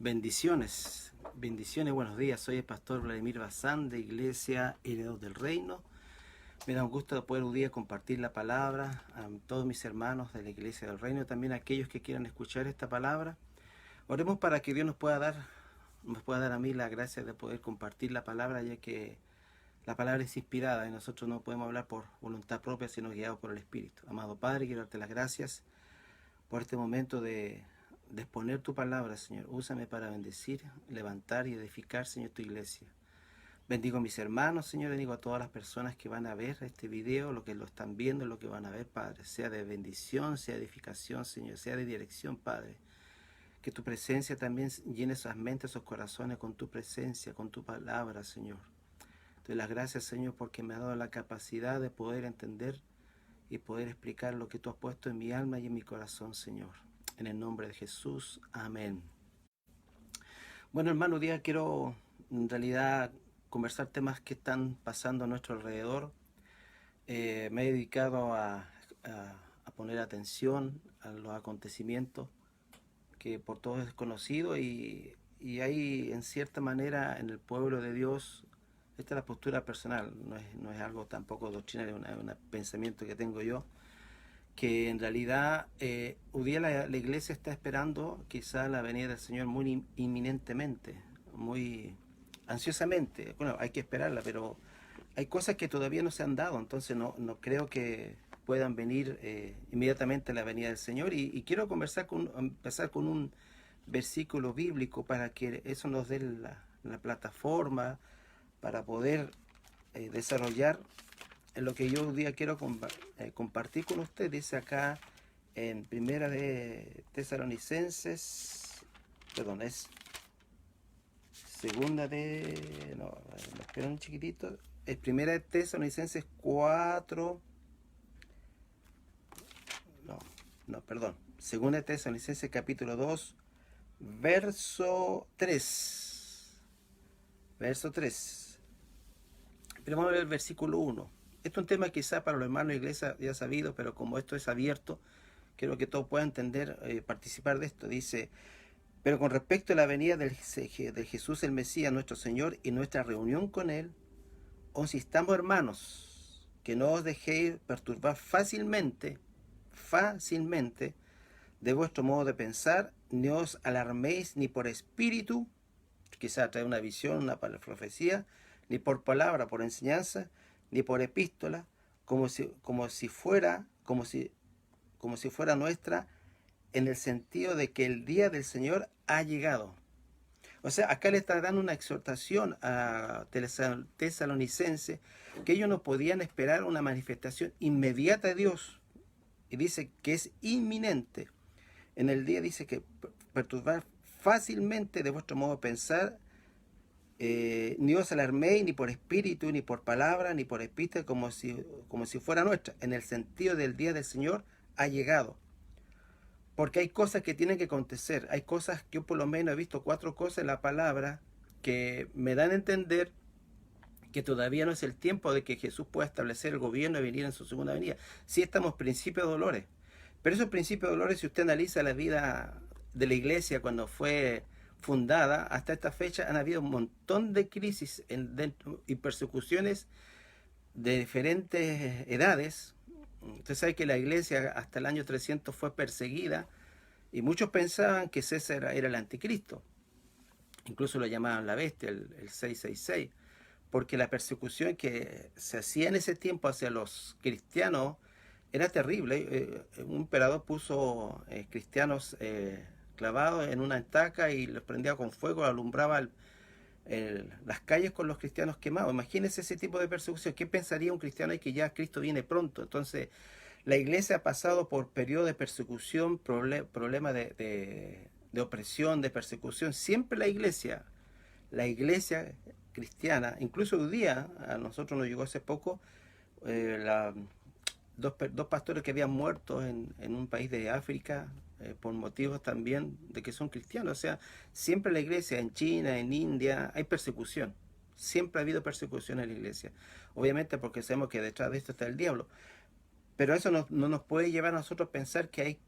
Bendiciones, bendiciones, buenos días. Soy el pastor Vladimir Bazán de Iglesia Herederos del Reino. Me da un gusto poder un día compartir la palabra a todos mis hermanos de la Iglesia del Reino, también a aquellos que quieran escuchar esta palabra. Oremos para que Dios nos pueda dar a mí la gracia de poder compartir la palabra, ya que la palabra es inspirada y nosotros no podemos hablar por voluntad propia, sino guiados por el Espíritu. Amado Padre, quiero darte las gracias por este momento de exponer tu palabra, Señor. Úsame para bendecir, levantar y edificar, Señor, tu iglesia. Bendigo a mis hermanos, Señor, bendigo a todas las personas que van a ver este video, lo que lo están viendo, lo que van a ver, Padre. Sea de bendición, sea de edificación, Señor, sea de dirección, Padre. Que tu presencia también llene esas mentes, esos corazones con tu presencia, con tu palabra, Señor. Te doy las gracias, Señor, porque me ha dado la capacidad de poder entender y poder explicar lo que tú has puesto en mi alma y en mi corazón, Señor. En el nombre de Jesús, amén. Bueno, hermano, hoy día quiero en realidad conversar temas que están pasando a nuestro alrededor. Me he dedicado a poner atención a los acontecimientos que por todos es conocido y hay en cierta manera en el pueblo de Dios, esta es la postura personal, no es algo tampoco doctrinario, es un pensamiento que tengo yo, que en realidad hoy día la iglesia está esperando quizá la venida del Señor muy inminentemente, muy ansiosamente. Bueno, hay que esperarla, pero hay cosas que todavía no se han dado, entonces no creo que puedan venir inmediatamente la venida del Señor. Y quiero empezar con un versículo bíblico para que eso nos dé la plataforma para poder desarrollar lo que yo hoy día quiero compartir con usted. Dice acá en Primera de Tesalonicenses, perdón, es Segunda de, no, espera un chiquitito, es Primera de Tesalonicenses 4, perdón, Segunda de Tesalonicenses capítulo 2, verso 3, pero vamos a ver el versículo 1. Esto es un tema quizá para los hermanos de la iglesia ya sabido, pero como esto es abierto, quiero que todos puedan entender, participar de esto. Dice: pero con respecto a la venida del Jesús el Mesías, nuestro Señor, y nuestra reunión con Él, os instamos, hermanos, que no os dejéis perturbar fácilmente de vuestro modo de pensar, ni os alarméis ni por espíritu, quizá trae una visión, una profecía, ni por palabra, por enseñanza, ni por epístola, como si fuera nuestra, en el sentido de que el día del Señor ha llegado. O sea, acá le está dando una exhortación a tesalonicenses que ellos no podían esperar una manifestación inmediata de Dios. Y dice que es inminente. En el día dice que perturbar fácilmente de vuestro modo de pensar, ni os alarméis ni por espíritu, ni por palabra, ni por epístola, como si fuera nuestra, en el sentido del día del Señor ha llegado. Porque hay cosas que tienen que acontecer, hay cosas que yo por lo menos he visto 4 cosas en la palabra que me dan a entender que todavía no es el tiempo de que Jesús pueda establecer el gobierno y venir en su segunda venida. Sí estamos principios de dolores, pero esos principios de dolores, si usted analiza la vida de la iglesia cuando fue fundada hasta esta fecha, han habido un montón de crisis y persecuciones de diferentes edades. Usted sabe que la iglesia hasta el año 300 fue perseguida y muchos pensaban que César era el anticristo. Incluso lo llamaban la bestia, el 666, porque la persecución que se hacía en ese tiempo hacia los cristianos era terrible. Un emperador puso cristianos clavados en una estaca y los prendía con fuego, alumbraba las calles con los cristianos quemados. Imagínense ese tipo de persecución. ¿Qué pensaría un cristiano ahí que ya Cristo viene pronto? Entonces, la iglesia ha pasado por periodos de persecución, problemas de opresión, de persecución. Siempre la iglesia cristiana, incluso hoy día, a nosotros nos llegó hace poco dos pastores que habían muerto en un país de África por motivos también de que son cristianos. O sea, siempre la iglesia, en China, en India, hay persecución. Siempre ha habido persecución en la iglesia. Obviamente porque sabemos que detrás de esto está el diablo. Pero eso no nos puede llevar a nosotros a pensar que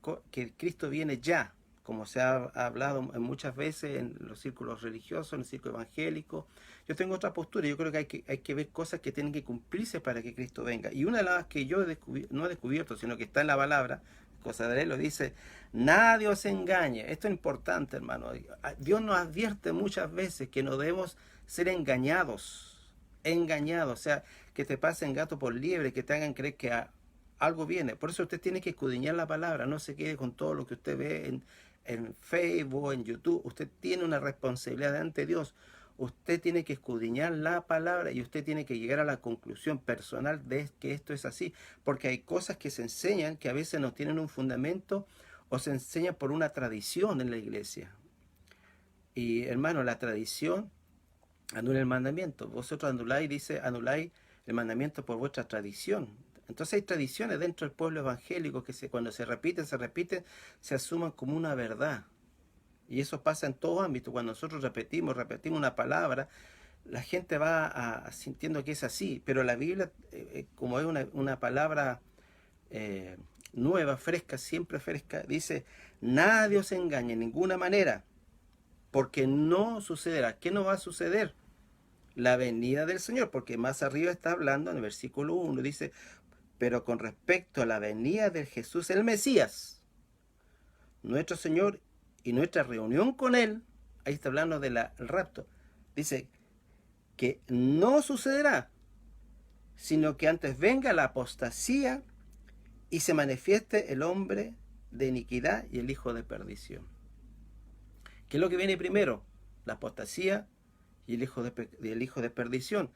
Cristo viene ya. como se ha hablado muchas veces en los círculos religiosos, en el círculo evangélico. Yo tengo otra postura. Yo creo que hay que ver cosas que tienen que cumplirse para que Cristo venga. Y una de las que yo no he descubierto, sino que está en la palabra, cosa de él lo dice: nadie os engañe. Esto es importante, hermano. Dios nos advierte muchas veces que no debemos ser engañados. Engañados, o sea, que te pasen gato por liebre, que te hagan creer que algo viene. Por eso usted tiene que escudriñar la palabra. No se quede con todo lo que usted ve en Facebook, en YouTube. Usted tiene una responsabilidad ante Dios. Usted tiene que escudriñar la palabra y usted tiene que llegar a la conclusión personal de que esto es así, porque hay cosas que se enseñan que a veces no tienen un fundamento o se enseñan por una tradición en la iglesia. Y hermano, la tradición anula el mandamiento. Vosotros anuláis el mandamiento por vuestra tradición. Entonces hay tradiciones dentro del pueblo evangélico que cuando se repiten, se asuman como una verdad. Y eso pasa en todo ámbito. Cuando nosotros repetimos una palabra, la gente va sintiendo que es así. Pero la Biblia, como es una palabra nueva, fresca, siempre fresca, dice: nadie os engañe en ninguna manera, porque no sucederá. ¿Qué no va a suceder? La venida del Señor, porque más arriba está hablando en el versículo 1, dice: pero con respecto a la venida de Jesús el Mesías, nuestro Señor, y nuestra reunión con Él, ahí está hablando del rapto, dice que no sucederá, sino que antes venga la apostasía y se manifieste el hombre de iniquidad y el hijo de perdición. ¿Qué es lo que viene primero? La apostasía y el hijo de perdición.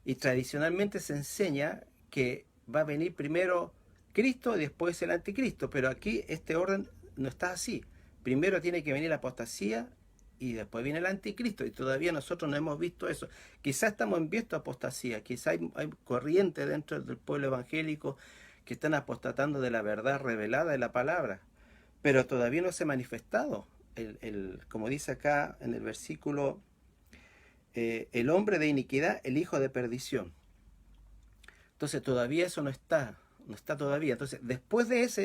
Y tradicionalmente se enseña que va a venir primero Cristo y después el anticristo, pero aquí este orden no está así. Primero tiene que venir la apostasía y después viene el anticristo, y todavía nosotros no hemos visto eso. Quizás estamos en visto apostasía, quizás hay corrientes dentro del pueblo evangélico que están apostatando de la verdad revelada de la palabra, pero todavía no se ha manifestado, como dice acá en el versículo, el hombre de iniquidad, el hijo de perdición. Entonces todavía eso no está todavía. Entonces después de esa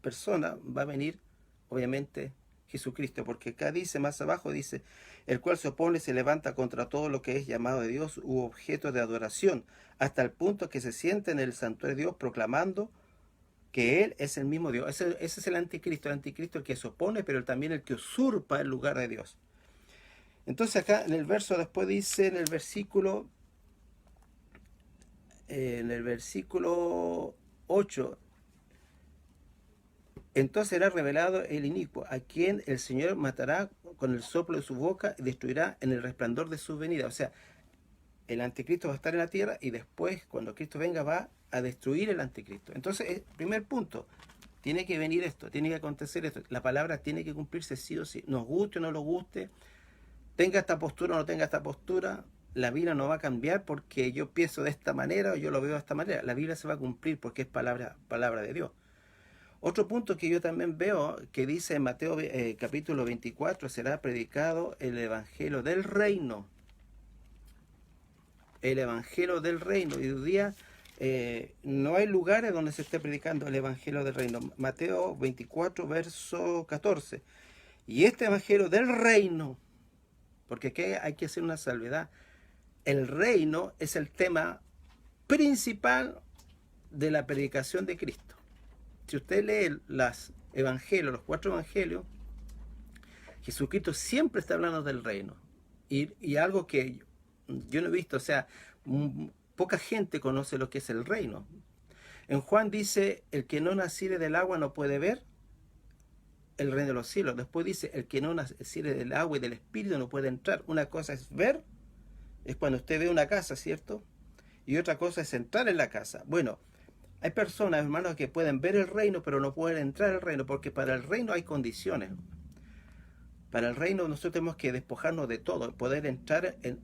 persona va a venir obviamente Jesucristo, porque acá dice, más abajo dice: el cual se opone y se levanta contra todo lo que es llamado de Dios u objeto de adoración, hasta el punto que se siente en el santuario de Dios proclamando que Él es el mismo Dios. Ese es el anticristo el que se opone, pero también el que usurpa el lugar de Dios. Entonces acá en el verso después dice, en el versículo 8, entonces será revelado el inicuo, a quien el Señor matará con el soplo de su boca y destruirá en el resplandor de su venida. O sea, el anticristo va a estar en la tierra y después, cuando Cristo venga, va a destruir el anticristo. Entonces, primer punto, tiene que venir esto, tiene que acontecer esto. La palabra tiene que cumplirse sí o sí, nos guste o no nos guste, tenga esta postura o no tenga esta postura. La Biblia no va a cambiar porque yo pienso de esta manera o yo lo veo de esta manera. La Biblia se va a cumplir porque es palabra de Dios. Otro punto que yo también veo, que dice en Mateo capítulo 24, será predicado el Evangelio del Reino. El Evangelio del Reino. Y hoy día no hay lugares donde se esté predicando el Evangelio del Reino. Mateo 24, verso 14. Y este Evangelio del Reino, porque aquí hay que hacer una salvedad, el reino es el tema principal de la predicación de Cristo. Si usted lee los 4 evangelios, Jesucristo siempre está hablando del reino. Y algo que yo no he visto, o sea, poca gente conoce lo que es el reino. En Juan dice: el que no naciere del agua no puede ver el reino de los cielos. Después dice: el que no naciere del agua y del espíritu no puede entrar. Una cosa es ver, es cuando usted ve una casa, ¿cierto? Y otra cosa es entrar en la casa. Bueno, hay personas, hermanos, que pueden ver el reino, pero no pueden entrar al reino, porque para el reino hay condiciones. Para el reino nosotros tenemos que despojarnos de todo, poder entrar en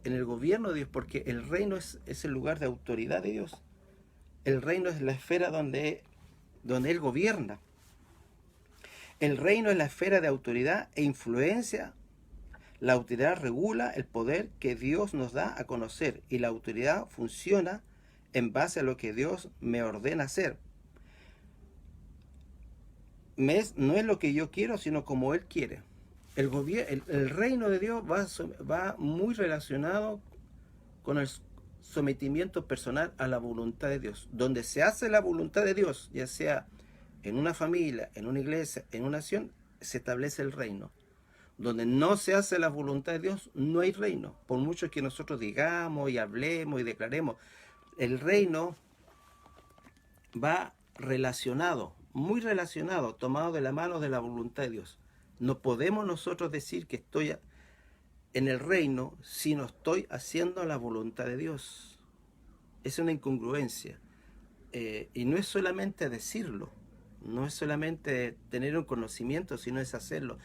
el gobierno de Dios, porque el reino es el lugar de autoridad de Dios. El reino es la esfera donde Él gobierna. El reino es la esfera de autoridad e influencia. La autoridad regula el poder que Dios nos da a conocer, y la autoridad funciona en base a lo que Dios me ordena hacer. no es lo que yo quiero, sino como Él quiere. El reino de Dios va muy relacionado con el sometimiento personal a la voluntad de Dios. Donde se hace la voluntad de Dios, ya sea en una familia, en una iglesia, en una nación, se establece el reino. Donde no se hace la voluntad de Dios, no hay reino. Por mucho que nosotros digamos y hablemos y declaremos, el reino va relacionado, muy relacionado, tomado de la mano de la voluntad de Dios. No podemos nosotros decir que estoy en el reino si no estoy haciendo la voluntad de Dios. Es una incongruencia. Y no es solamente decirlo, no es solamente tener un conocimiento, sino es hacerlo.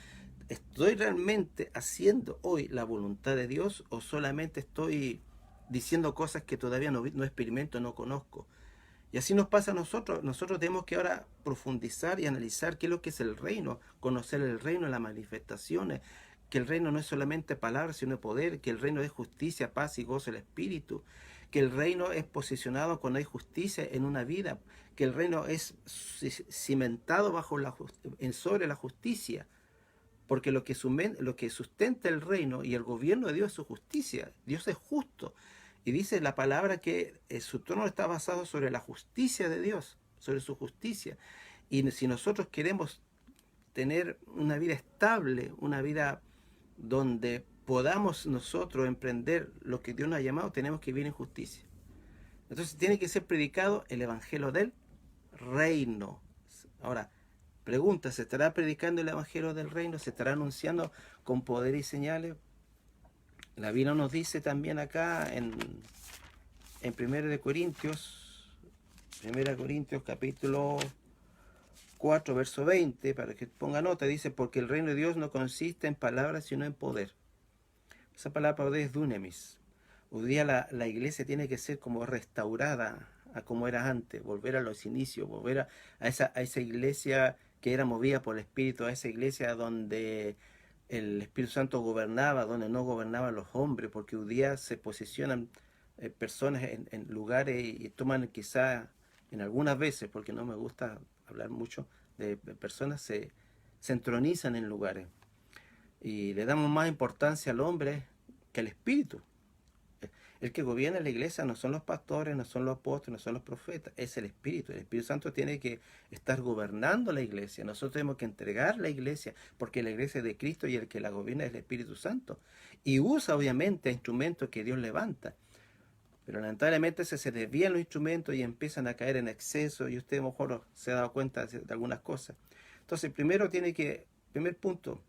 ¿Estoy realmente haciendo hoy la voluntad de Dios o solamente estoy diciendo cosas que todavía no experimento, no conozco? Y así nos pasa a nosotros. Nosotros tenemos que ahora profundizar y analizar qué es lo que es el reino, conocer el reino, las manifestaciones, que el reino no es solamente palabra, sino poder, que el reino es justicia, paz y gozo del Espíritu, que el reino es posicionado cuando hay justicia en una vida, que el reino es cimentado sobre la justicia, porque lo que sustenta el reino y el gobierno de Dios es su justicia. Dios es justo. Y dice la palabra que su trono está basado sobre la justicia de Dios, sobre su justicia. Y si nosotros queremos tener una vida estable, una vida donde podamos nosotros emprender lo que Dios nos ha llamado, tenemos que vivir en justicia. Entonces tiene que ser predicado el evangelio del reino. Ahora, pregunta, ¿se estará predicando el evangelio del reino? ¿Se estará anunciando con poder y señales? La Biblia nos dice también acá en 1 Corintios capítulo 4, verso 20, para que ponga nota, dice, porque el reino de Dios no consiste en palabras, sino en poder. Esa palabra poder es dunamis. Hoy día la iglesia tiene que ser como restaurada a como era antes, volver a los inicios, volver a esa iglesia que era movida por el Espíritu, a esa iglesia donde el Espíritu Santo gobernaba, donde no gobernaban los hombres, porque hoy día se posicionan personas en lugares y toman quizá en algunas veces, porque no me gusta hablar mucho de personas, se entronizan en lugares y le damos más importancia al hombre que al Espíritu. El que gobierna la iglesia no son los pastores, no son los apóstoles, no son los profetas, es el Espíritu. El Espíritu Santo tiene que estar gobernando la iglesia. Nosotros tenemos que entregar la iglesia, porque la iglesia es de Cristo y el que la gobierna es el Espíritu Santo. Y usa obviamente instrumentos que Dios levanta. Pero lamentablemente se desvían los instrumentos y empiezan a caer en exceso, y usted a lo mejor se ha dado cuenta de algunas cosas. Entonces, primer punto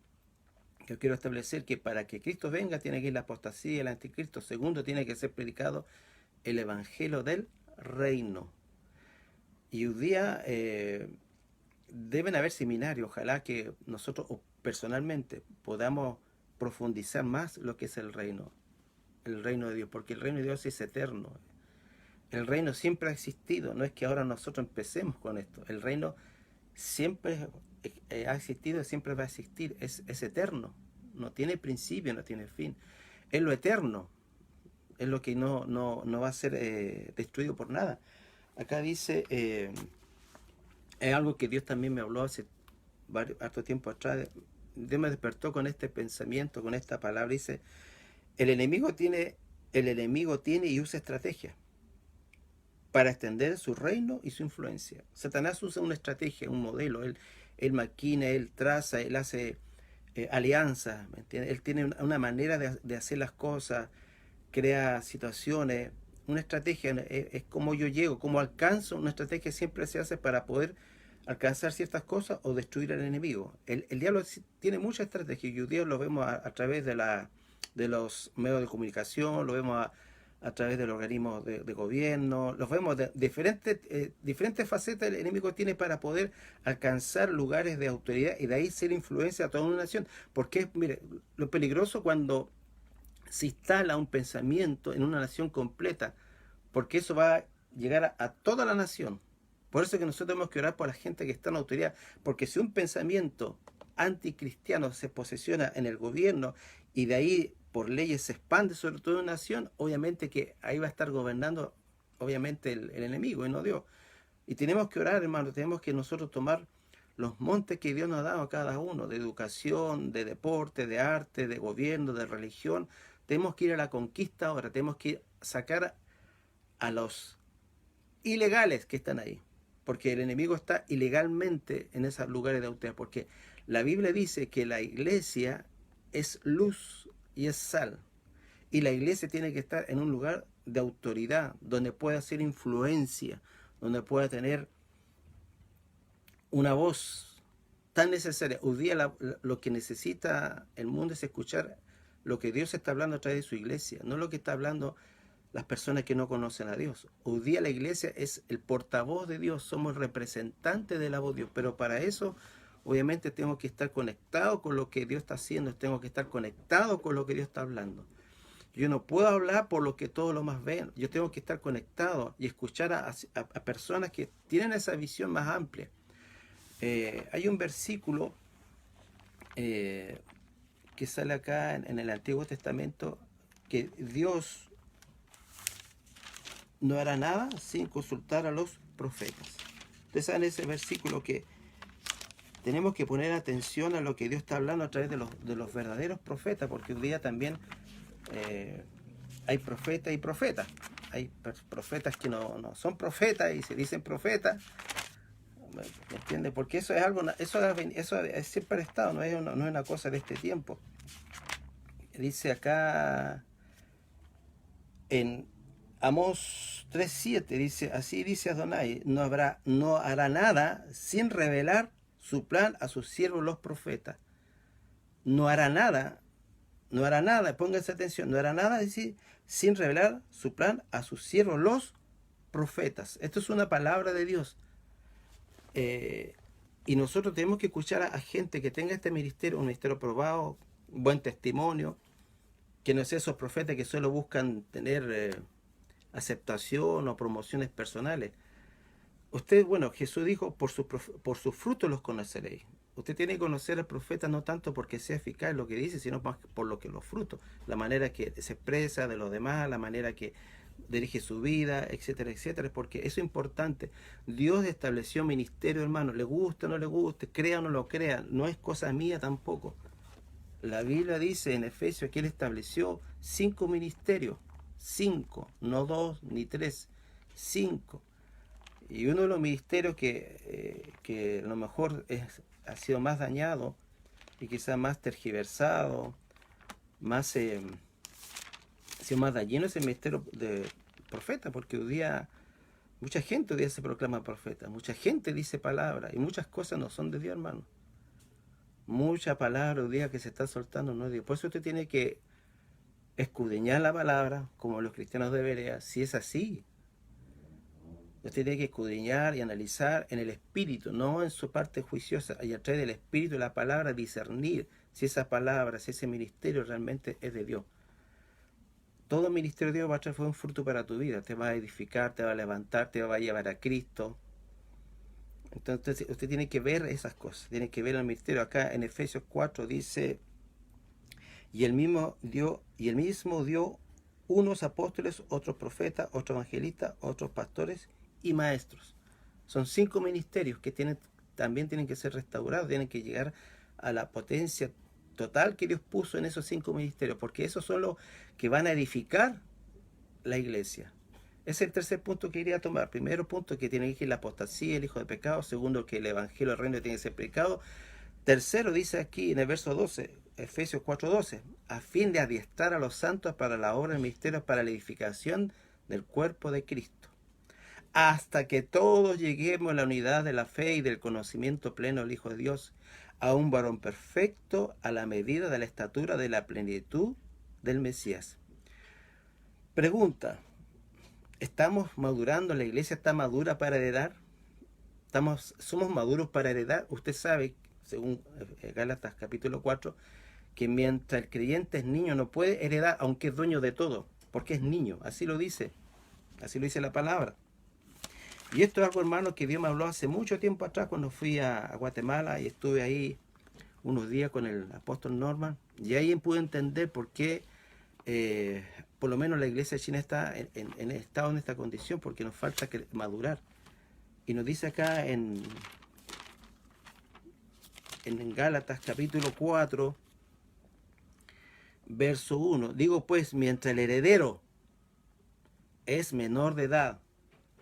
que quiero establecer, que para que Cristo venga tiene que ir la apostasía y el anticristo. Segundo, tiene que ser predicado el evangelio del reino. Y hoy día deben haber seminarios, ojalá que nosotros personalmente podamos profundizar más lo que es el reino de Dios, porque el reino de Dios es eterno. El reino siempre ha existido, no es que ahora nosotros empecemos con esto. El reino siempre ha existido y siempre va a existir, es eterno, no tiene principio, no tiene fin, es lo eterno, es lo que no va a ser destruido por nada. Acá dice, es algo que Dios también me habló hace harto tiempo atrás. Dios me despertó con este pensamiento, con esta palabra. Dice, el enemigo tiene y usa estrategia para extender su reino y su influencia. Satanás usa una estrategia, un modelo. Él maquina, él traza, él hace alianzas, ¿me entiendes? Él tiene una manera de hacer las cosas, crea situaciones. Una estrategia es como yo llego, como alcanzo. Una estrategia siempre se hace para poder alcanzar ciertas cosas o destruir al enemigo. El diablo tiene muchas estrategias, y hoy día lo vemos a través de los medios de comunicación, lo vemos a través del organismo de gobierno, los vemos de diferentes facetas el enemigo tiene para poder alcanzar lugares de autoridad y de ahí ser influencia a toda una nación. Porque, mire, lo peligroso cuando se instala un pensamiento en una nación completa, porque eso va a llegar a toda la nación. Por eso es que nosotros tenemos que orar por la gente que está en la autoridad, porque si un pensamiento anticristiano se posesiona en el gobierno y de ahí por leyes se expande sobre toda una nación, obviamente que ahí va a estar gobernando obviamente el enemigo y no Dios. Y tenemos que orar, hermano, tenemos que nosotros tomar los montes que Dios nos ha dado a cada uno, de educación, de deporte, de arte, de gobierno, de religión. Tenemos que ir a la conquista ahora, tenemos que sacar a los ilegales que están ahí, porque el enemigo está ilegalmente en esos lugares de autoridad, porque la Biblia dice que la iglesia es luz y es sal, y la iglesia tiene que estar en un lugar de autoridad, donde pueda hacer influencia, donde pueda tener una voz tan necesaria. Hoy día lo que necesita el mundo es escuchar lo que Dios está hablando a través de su iglesia, no lo que está hablando las personas que no conocen a Dios. Hoy día la iglesia es el portavoz de Dios, somos representantes de la voz de Dios, pero para eso obviamente tengo que estar conectado con lo que Dios está haciendo, tengo que estar conectado con lo que Dios está hablando. Yo no puedo hablar por lo que todos los más ven, yo tengo que estar conectado y escuchar a personas que tienen esa visión más amplia. Hay un versículo que sale acá en el Antiguo Testamento, que Dios no hará nada sin consultar a los profetas. Ustedes saben ese versículo que tenemos que poner atención a lo que Dios está hablando a través de los verdaderos profetas, porque hoy día también hay profetas y profetas. Hay profetas que no son profetas y se dicen profetas. ¿Me entiendes? Porque eso es algo, eso siempre ha estado, no es una cosa de este tiempo. Dice acá en Amós 3:7, dice, así dice Adonai, no hará nada sin revelar su plan a sus siervos los profetas. No hará nada, pónganse atención, no hará nada sin revelar su plan a sus siervos los profetas. Esto es una palabra de Dios. Y nosotros tenemos que escuchar a gente que tenga este ministerio, un ministerio probado, buen testimonio, que no sea esos profetas que solo buscan tener aceptación o promociones personales. Usted, bueno, Jesús dijo, por sus frutos los conoceréis. Usted tiene que conocer al profeta no tanto porque sea eficaz en lo que dice, sino más por lo que los frutos, la manera que se expresa de los demás, la manera que dirige su vida, etcétera, etcétera, porque eso es importante. Dios estableció ministerio, hermano, le guste o no le guste, crea o no lo crea, no es cosa mía tampoco. La Biblia dice en Efesios que Él estableció 5 ministerios, 5, no 2 ni 3, 5. Y uno de los ministerios que a lo mejor ha sido más dañado y quizás más tergiversado, ha sido más dañino es el ministerio de profeta, porque hoy día mucha gente hoy día se proclama profeta, mucha gente dice palabras y muchas cosas no son de Dios, hermano. Mucha palabra hoy día que se está soltando no es de Dios. Por eso usted tiene que escudriñar la palabra como los cristianos deberían, si es así. Usted tiene que escudriñar y analizar en el espíritu, no en su parte juiciosa, y a través del espíritu de la palabra discernir si esa palabra, si ese ministerio realmente es de Dios. Todo ministerio de Dios va a traer un fruto para tu vida, te va a edificar, te va a levantar, te va a llevar a Cristo. Entonces usted tiene que ver esas cosas, tiene que ver el ministerio. Acá en Efesios 4 dice, y el mismo dio unos apóstoles, otros profetas, otros evangelistas, otros pastores y maestros. Son 5 ministerios que también tienen que ser restaurados, tienen que llegar a la potencia total que Dios puso en esos 5 ministerios, porque esos son los que van a edificar la iglesia. Ese es el tercer punto que quería tomar. Primero punto, que tiene que ir la apostasía, el hijo de pecado. Segundo, que el evangelio del reino tiene que ser predicado. Tercero, dice aquí en el verso 12, Efesios 4:12, a fin de adiestrar a los santos para la obra del ministerio, para la edificación del cuerpo de Cristo, hasta que todos lleguemos a la unidad de la fe y del conocimiento pleno del Hijo de Dios, a un varón perfecto, a la medida de la estatura de la plenitud del Mesías. Pregunta, ¿estamos madurando? ¿La iglesia está madura para heredar? ¿Somos maduros para heredar? Usted sabe, según Gálatas capítulo 4, que mientras el creyente es niño no puede heredar, aunque es dueño de todo, porque es niño. Así lo dice la palabra. Y esto es algo, hermano, que Dios me habló hace mucho tiempo atrás, cuando fui a Guatemala y estuve ahí unos días con el apóstol Norman, y ahí pude entender por qué por lo menos la iglesia china está en esta condición, porque nos falta madurar. Y nos dice acá en en Gálatas capítulo 4, verso 1. Digo pues, mientras el heredero es menor de edad,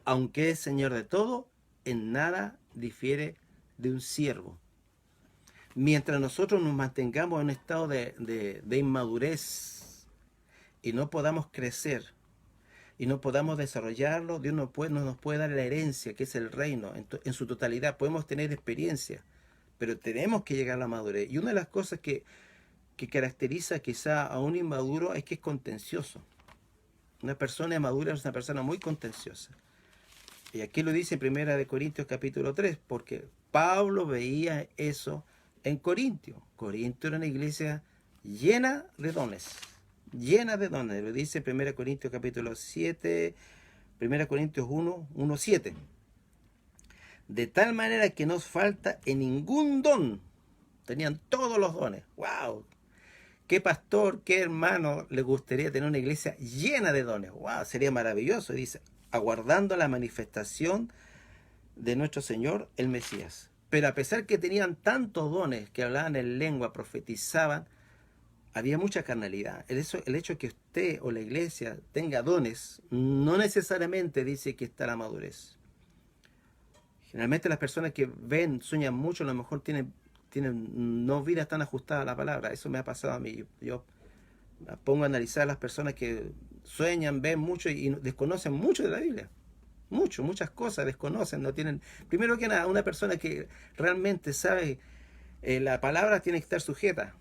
aunque es señor de todo, en nada difiere de un siervo. Mientras nosotros nos mantengamos en un estado de inmadurez y no podamos crecer y no podamos desarrollarlo, Dios no nos puede dar la herencia, que es el reino, en su totalidad. Podemos tener experiencia, pero tenemos que llegar a la madurez. Y una de las cosas que caracteriza quizá a un inmaduro es que es contencioso. Una persona inmadura es una persona muy contenciosa. Y aquí lo dice en 1 Corintios capítulo 3, porque Pablo veía eso en Corintio. Corintio era una iglesia llena de dones. Llena de dones. Lo dice 1 Corintios capítulo 7, 1 Corintios 1, 7. De tal manera que no falta en ningún don. Tenían todos los dones. ¡Wow! ¿Qué pastor, qué hermano le gustaría tener una iglesia llena de dones? ¡Wow! Sería maravilloso. Dice, aguardando la manifestación de nuestro Señor, el Mesías. Pero a pesar que tenían tantos dones, que hablaban en lengua, profetizaban, había mucha carnalidad. El hecho de que usted o la iglesia tenga dones, no necesariamente dice que está la madurez. Generalmente las personas que ven, sueñan mucho, a lo mejor tienen no vidas tan ajustadas a la palabra. Eso me ha pasado a mí. Yo me pongo a analizar a las personas que sueñan, ven mucho y desconocen mucho de la Biblia. Muchas cosas desconocen, no tienen. Primero que nada, una persona que realmente sabe la palabra tiene que estar sujeta.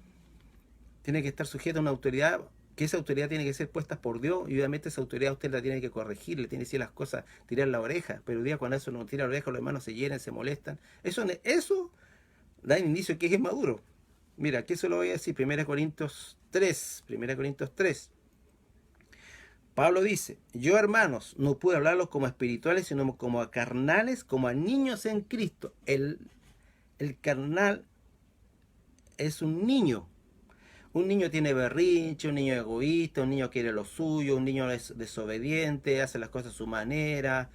Tiene que estar sujeta a una autoridad, que esa autoridad tiene que ser puesta por Dios, y obviamente esa autoridad usted la tiene que corregir, le tiene que decir las cosas, tirar la oreja, pero un día cuando eso no tira la oreja, los hermanos se llenan, se molestan. Eso da un indicio que es inmaduro. Mira, aquí se lo voy a decir, 1 Corintios 3. Pablo dice, yo hermanos, no pude hablarlos como espirituales, sino como a carnales, como a niños en Cristo. El carnal es un niño. Un niño tiene berrinche, un niño egoísta, un niño quiere lo suyo, un niño es desobediente, hace las cosas a su manera.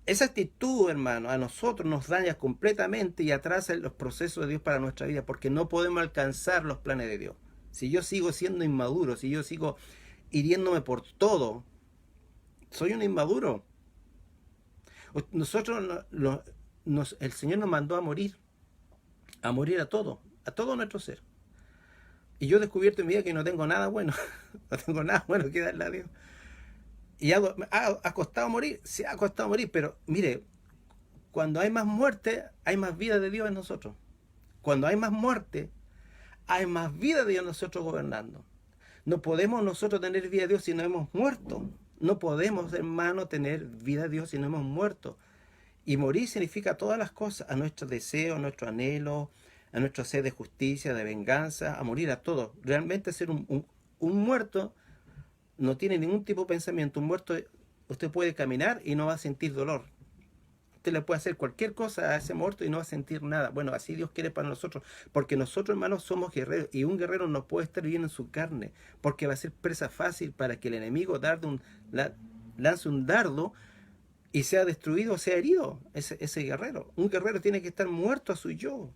Esa actitud, hermano, a nosotros nos daña completamente y atrasa los procesos de Dios para nuestra vida, porque no podemos alcanzar los planes de Dios. Si yo sigo siendo inmaduro, si yo sigo hiriéndome por todo, soy un inmaduro. Nosotros, el Señor nos mandó a morir a todo nuestro ser. Y yo he descubierto en mi vida que no tengo nada bueno, no tengo nada bueno que darle a Dios. Y ha costado morir, sí ha costado morir, pero mire, cuando hay más muerte, hay más vida de Dios en nosotros. Cuando hay más muerte, hay más vida de Dios en nosotros gobernando. No podemos nosotros tener vida de Dios si no hemos muerto. No podemos, hermano, tener vida de Dios si no hemos muerto. Y morir significa todas las cosas, a nuestros deseos, a nuestro anhelo, a nuestra sed de justicia, de venganza, a morir a todo. Realmente ser un muerto no tiene ningún tipo de pensamiento. Un muerto, usted puede caminar y no va a sentir dolor. Usted le puede hacer cualquier cosa a ese muerto y no va a sentir nada. Bueno, así Dios quiere para nosotros, porque nosotros, hermanos, somos guerreros, y un guerrero no puede estar bien en su carne, porque va a ser presa fácil para que el enemigo lance un dardo y sea destruido o sea herido ese guerrero. Un guerrero tiene que estar muerto a su yo.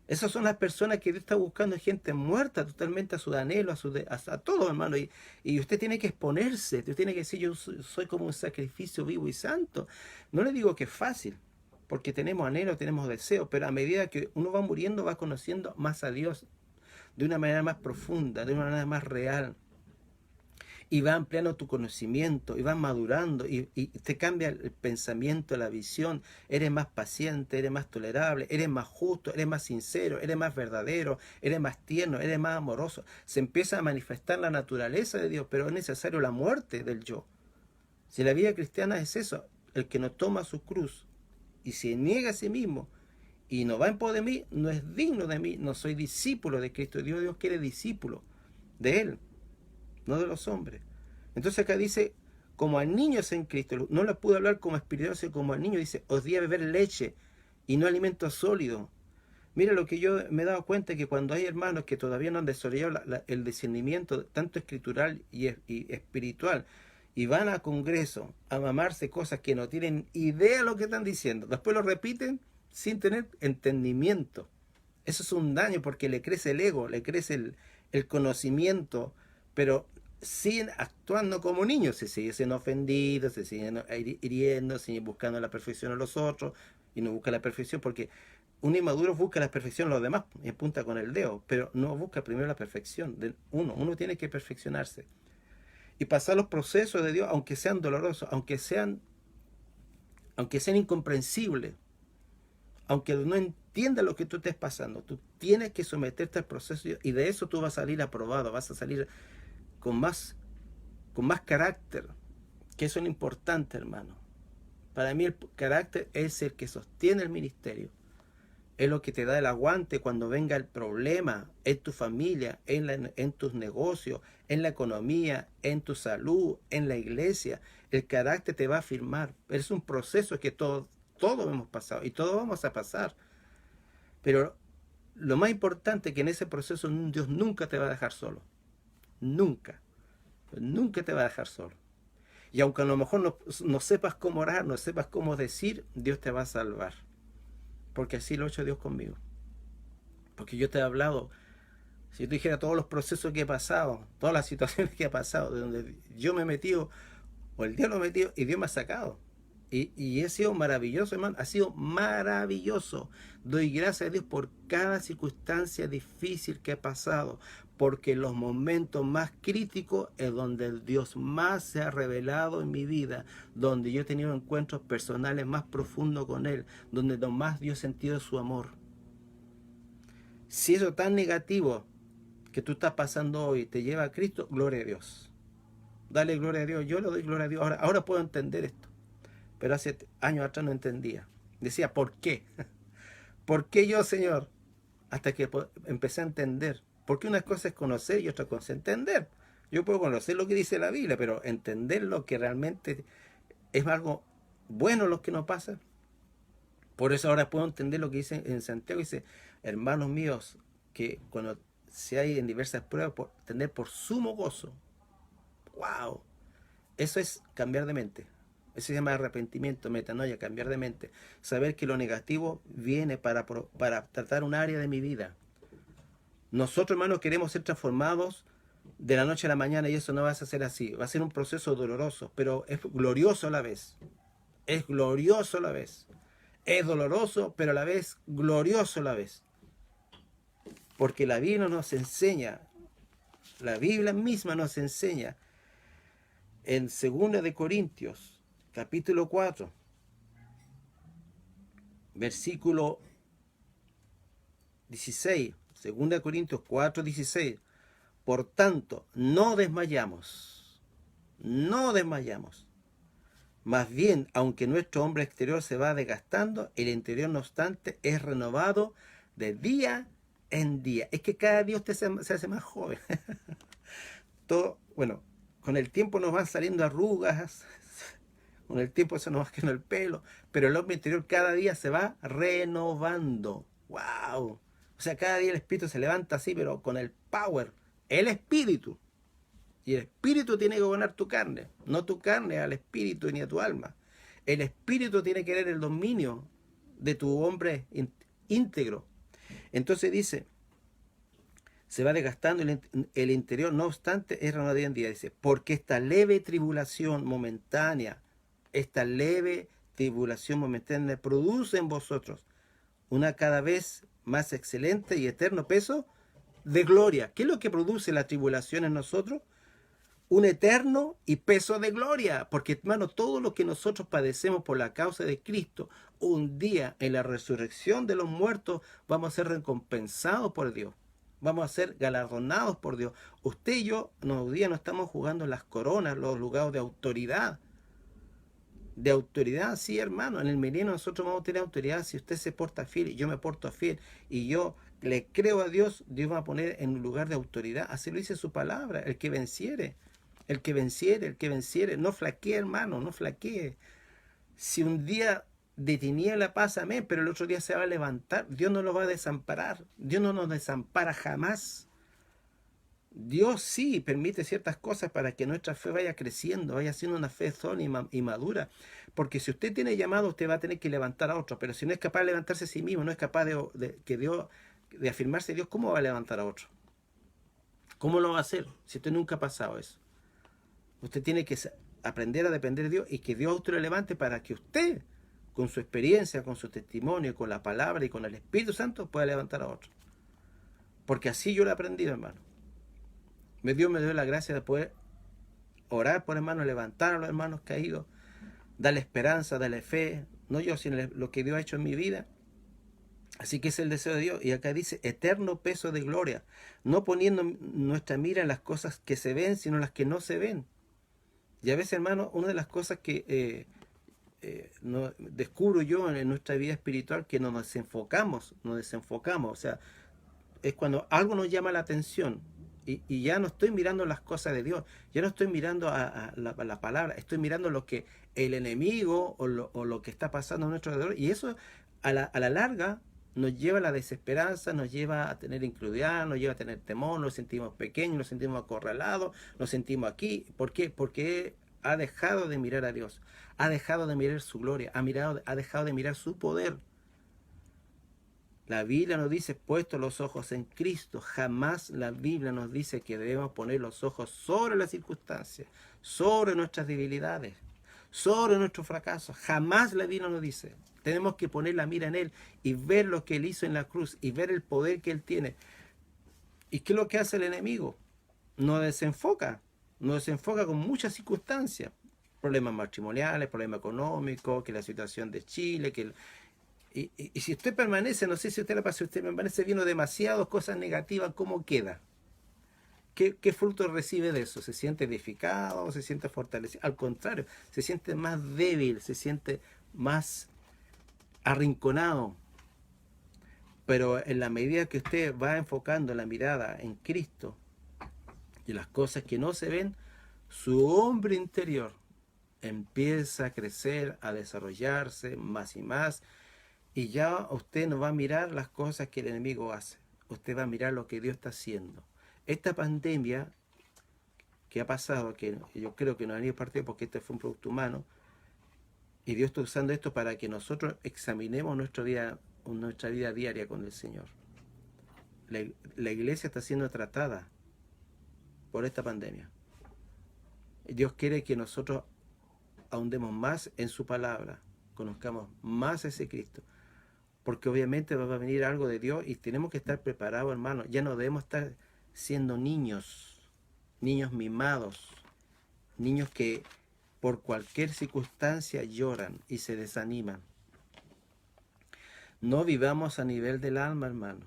Esas son las personas que Dios está buscando, gente muerta totalmente a su anhelo, a todo, hermano. Y usted tiene que exponerse, usted tiene que decir, yo soy como un sacrificio vivo y santo. No le digo que es fácil, porque tenemos anhelo, tenemos deseo, pero a medida que uno va muriendo, va conociendo más a Dios de una manera más profunda, de una manera más real. Y va ampliando tu conocimiento, y vas madurando, y te cambia el pensamiento, la visión. Eres más paciente, eres más tolerable, eres más justo, eres más sincero, eres más verdadero, eres más tierno, eres más amoroso. Se empieza a manifestar la naturaleza de Dios, pero es necesario la muerte del yo. Si la vida cristiana es eso, el que no toma su cruz y se niega a sí mismo y no va en pos de mí, no es digno de mí, no soy discípulo de Cristo. Dios quiere discípulo de Él, no de los hombres. Entonces acá dice, como a niños en Cristo. No le pude hablar como espiritual, sino como a niños. Dice, os di a beber leche y no alimento sólido. Mira, lo que yo me he dado cuenta es que cuando hay hermanos que todavía no han desarrollado el discernimiento tanto escritural y espiritual, y van a congreso a mamarse cosas que no tienen idea de lo que están diciendo, después lo repiten sin tener entendimiento. Eso es un daño porque le crece el ego, le crece el conocimiento, pero siguen actuando como niños, se siguen siendo ofendidos, se siguen hiriendo, siguen buscando la perfección en los otros y no busca la perfección porque un inmaduro busca la perfección en los demás y apunta con el dedo, pero no busca primero la perfección de uno. Uno tiene que perfeccionarse y pasar los procesos de Dios, aunque sean dolorosos, aunque sean incomprensibles, aunque no entiendas lo que tú estés pasando, tú tienes que someterte al proceso y de eso tú vas a salir aprobado, vas a salir con más carácter, que eso es lo importante, hermano. Para mí el carácter es el que sostiene el ministerio, es lo que te da el aguante cuando venga el problema en tu familia, en tus negocios, en la economía, en tu salud, en la iglesia. El carácter te va a afirmar. Es un proceso que todos hemos pasado y todos vamos a pasar. Pero lo más importante es que en ese proceso Dios nunca te va a dejar solo. Nunca. Nunca te va a dejar solo. Y aunque a lo mejor no sepas cómo orar, no sepas cómo decir, Dios te va a salvar. Porque así lo ha hecho Dios conmigo. Porque yo te he hablado, si yo te dijera todos los procesos que he pasado, todas las situaciones que he pasado, de donde yo me he metido, o el diablo me ha metido, y Dios me ha sacado. Y he sido maravilloso, hermano, ha sido maravilloso. Doy gracias a Dios por cada circunstancia difícil que he pasado, porque en los momentos más críticos es donde el Dios más se ha revelado en mi vida, donde yo he tenido encuentros personales más profundos con Él, donde más yo he sentido su amor. Si eso tan negativo que tú estás pasando hoy te lleva a Cristo, gloria a Dios. Dale gloria a Dios, yo le doy gloria a Dios. Ahora puedo entender esto. Pero hace años atrás no entendía. Decía, ¿por qué? ¿Por qué yo, Señor? Hasta que empecé a entender. Porque una cosa es conocer y otra cosa es entender. Yo puedo conocer lo que dice la Biblia, pero entender lo que realmente es algo bueno lo que nos pasa. Por eso ahora puedo entender lo que dice en Santiago. Dice, hermanos míos, que cuando se hay en diversas pruebas, tener por sumo gozo. ¡Wow! Eso es cambiar de mente. Eso se llama arrepentimiento, metanoia, cambiar de mente. Saber que lo negativo viene para tratar un área de mi vida. Nosotros, hermanos, queremos ser transformados de la noche a la mañana y eso no va a ser así. Va a ser un proceso doloroso, pero es glorioso a la vez. Es glorioso a la vez. Es doloroso, pero a la vez glorioso a la vez. Porque la Biblia nos enseña, la Biblia misma nos enseña en 2 de Corintios, capítulo 4, versículo 16, 2 Corintios 4, 16. Por tanto, no desmayamos, Más bien, aunque nuestro hombre exterior se va desgastando, el interior, no obstante, es renovado de día en día. Es que cada día usted se hace más joven. Todo, bueno, con el tiempo nos van saliendo arrugas, con el tiempo se nos va quedando el pelo, pero el hombre interior cada día se va renovando. ¡Wow! O sea, cada día el espíritu se levanta así, pero con el power. El espíritu. Y el espíritu tiene que gobernar tu carne. No tu carne al espíritu ni a tu alma. El espíritu tiene que tener el dominio de tu hombre íntegro. Entonces dice, se va desgastando el interior, no obstante, es renovado día en día. Dice, porque esta leve tribulación momentánea produce en vosotros una cada vez más excelente y eterno peso de gloria. ¿Qué es lo que produce la tribulación en nosotros? Un eterno y peso de gloria. Porque, hermano, todo lo que nosotros padecemos por la causa de Cristo, un día en la resurrección de los muertos vamos a ser recompensados por Dios. Vamos a ser galardonados por Dios. Usted y yo, hoy día no estamos jugando las coronas, los lugares de autoridad. De autoridad, sí, hermano. En el milenio nosotros vamos a tener autoridad si usted se porta fiel y yo me porto fiel y yo le creo a Dios, Dios va a poner en un lugar de autoridad. Así lo dice su palabra. El que venciere, no flaquee, hermano, no flaquee. Si un día de tiniebla pasa, amén, pero el otro día se va a levantar, Dios no lo va a desamparar. Dios no nos desampara jamás. Dios sí permite ciertas cosas para que nuestra fe vaya creciendo, vaya siendo una fe sólida y madura. Porque si usted tiene llamado, usted va a tener que levantar a otro. Pero si no es capaz de levantarse a sí mismo, no es capaz de afirmarse Dios, ¿cómo va a levantar a otro? ¿Cómo lo va a hacer si usted nunca ha pasado eso? Usted tiene que aprender a depender de Dios y que Dios usted lo levante para que usted, con su experiencia, con su testimonio, con la palabra y con el Espíritu Santo, pueda levantar a otro. Porque así yo lo he aprendido, hermano. Dios me dio la gracia de poder orar por hermanos, levantar a los hermanos caídos, darle esperanza, darle fe, no yo, sino lo que Dios ha hecho en mi vida. Así que es el deseo de Dios. Y acá dice, eterno peso de gloria, no poniendo nuestra mira en las cosas que se ven, sino en las que no se ven. Y a veces, hermano, una de las cosas que no, descubro yo en nuestra vida espiritual, que nos desenfocamos, o sea, es cuando algo nos llama la atención y ya no estoy mirando las cosas de Dios, ya no estoy mirando a la palabra, estoy mirando lo que el enemigo o lo que está pasando a nuestro alrededor, y eso a la larga nos lleva a la desesperanza, nos lleva a tener incredulidad, nos lleva a tener temor, nos sentimos pequeños, nos sentimos acorralados, nos sentimos aquí. ¿Por qué? Porque ha dejado de mirar a Dios, ha dejado de mirar su gloria, ha dejado de mirar su poder. La Biblia nos dice, puesto los ojos en Cristo. Jamás la Biblia nos dice que debemos poner los ojos sobre las circunstancias, sobre nuestras debilidades, sobre nuestros fracasos. Jamás la Biblia nos dice. Tenemos que poner la mira en Él y ver lo que Él hizo en la cruz y ver el poder que Él tiene. ¿Y qué es lo que hace el enemigo? Nos desenfoca con muchas circunstancias. Problemas matrimoniales, problemas económicos, que la situación de Chile, que y si usted permanece, no sé si usted le pasa, si usted permanece viendo demasiadas cosas negativas, ¿cómo queda? ¿Qué fruto recibe de eso? ¿Se siente edificado? ¿Se siente fortalecido? Al contrario, se siente más débil, se siente más arrinconado. Pero en la medida que usted va enfocando la mirada en Cristo y las cosas que no se ven, su hombre interior empieza a crecer, a desarrollarse más y más. Y ya usted no va a mirar las cosas que el enemigo hace. Usted va a mirar lo que Dios está haciendo. Esta pandemia que ha pasado, que yo creo que no ha venido partido porque este fue un producto humano, y Dios está usando esto para que nosotros examinemos nuestra vida diaria con el Señor. La iglesia está siendo tratada por esta pandemia. Dios quiere que nosotros ahondemos más en su palabra, conozcamos más a ese Cristo. Porque obviamente va a venir algo de Dios y tenemos que estar preparados, hermanos. Ya no debemos estar siendo niños mimados, niños que por cualquier circunstancia lloran y se desaniman. No vivamos a nivel del alma, hermano.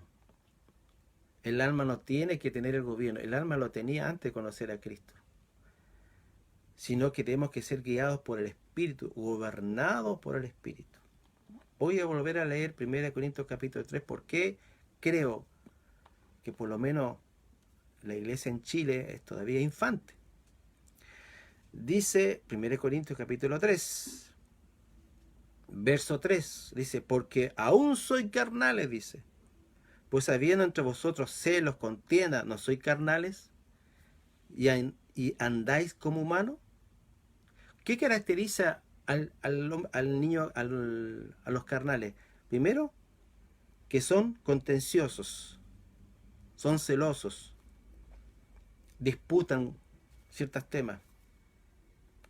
El alma no tiene que tener el gobierno. El alma lo tenía antes de conocer a Cristo. Sino que tenemos que ser guiados por el Espíritu, gobernados por el Espíritu. Voy a volver a leer 1 Corintios capítulo 3 porque creo que por lo menos la iglesia en Chile es todavía infante. Dice 1 Corintios capítulo 3, verso 3, dice, porque aún soy carnales, dice, pues habiendo entre vosotros celos, contiendas, ¿no sois carnales? ¿Y andáis como humanos? ¿Qué caracteriza al niño, a los carnales? Primero, que son contenciosos, son celosos, disputan ciertos temas,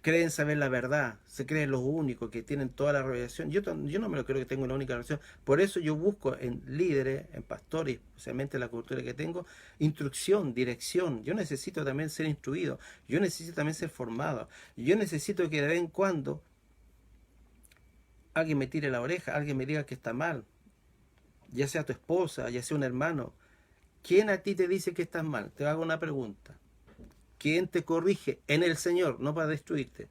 creen saber la verdad, se creen los únicos que tienen toda la revelación. Yo no me lo creo que tengo la única revelación. Por eso yo busco en líderes, en pastores, especialmente en la cultura que tengo, instrucción, dirección. Yo necesito también ser instruido, yo necesito también ser formado, yo necesito que de vez en cuando alguien me tire la oreja, alguien me diga que está mal, ya sea tu esposa, ya sea un hermano. ¿Quién a ti te dice que estás mal? Te hago una pregunta. ¿Quién te corrige? En el Señor, no para destruirte.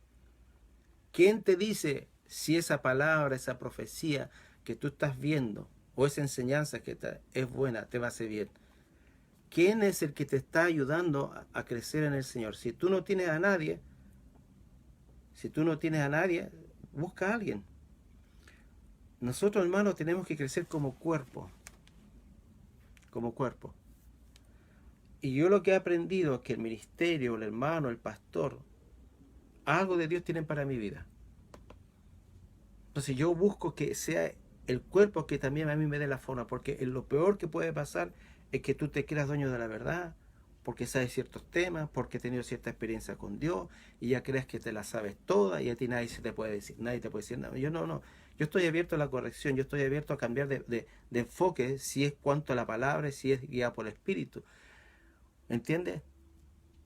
¿Quién te dice si esa palabra, esa profecía que tú estás viendo o esa enseñanza que es buena, te va a hacer bien? ¿Quién es el que te está ayudando a crecer en el Señor? Si tú no tienes a nadie, busca a alguien. Nosotros, hermanos, tenemos que crecer como cuerpo. Y yo lo que he aprendido es que el ministerio, el hermano, el pastor, algo de Dios tienen para mi vida. Entonces yo busco que sea el cuerpo que también a mí me dé la forma, porque lo peor que puede pasar es que tú te creas dueño de la verdad, porque sabes ciertos temas, porque has tenido cierta experiencia con Dios, y ya crees que te la sabes toda, y a ti nadie te puede decir nada. Yo no. Yo estoy abierto a la corrección, yo estoy abierto a cambiar de enfoque, si es cuanto a la palabra, si es guiado por el Espíritu. ¿Entiendes?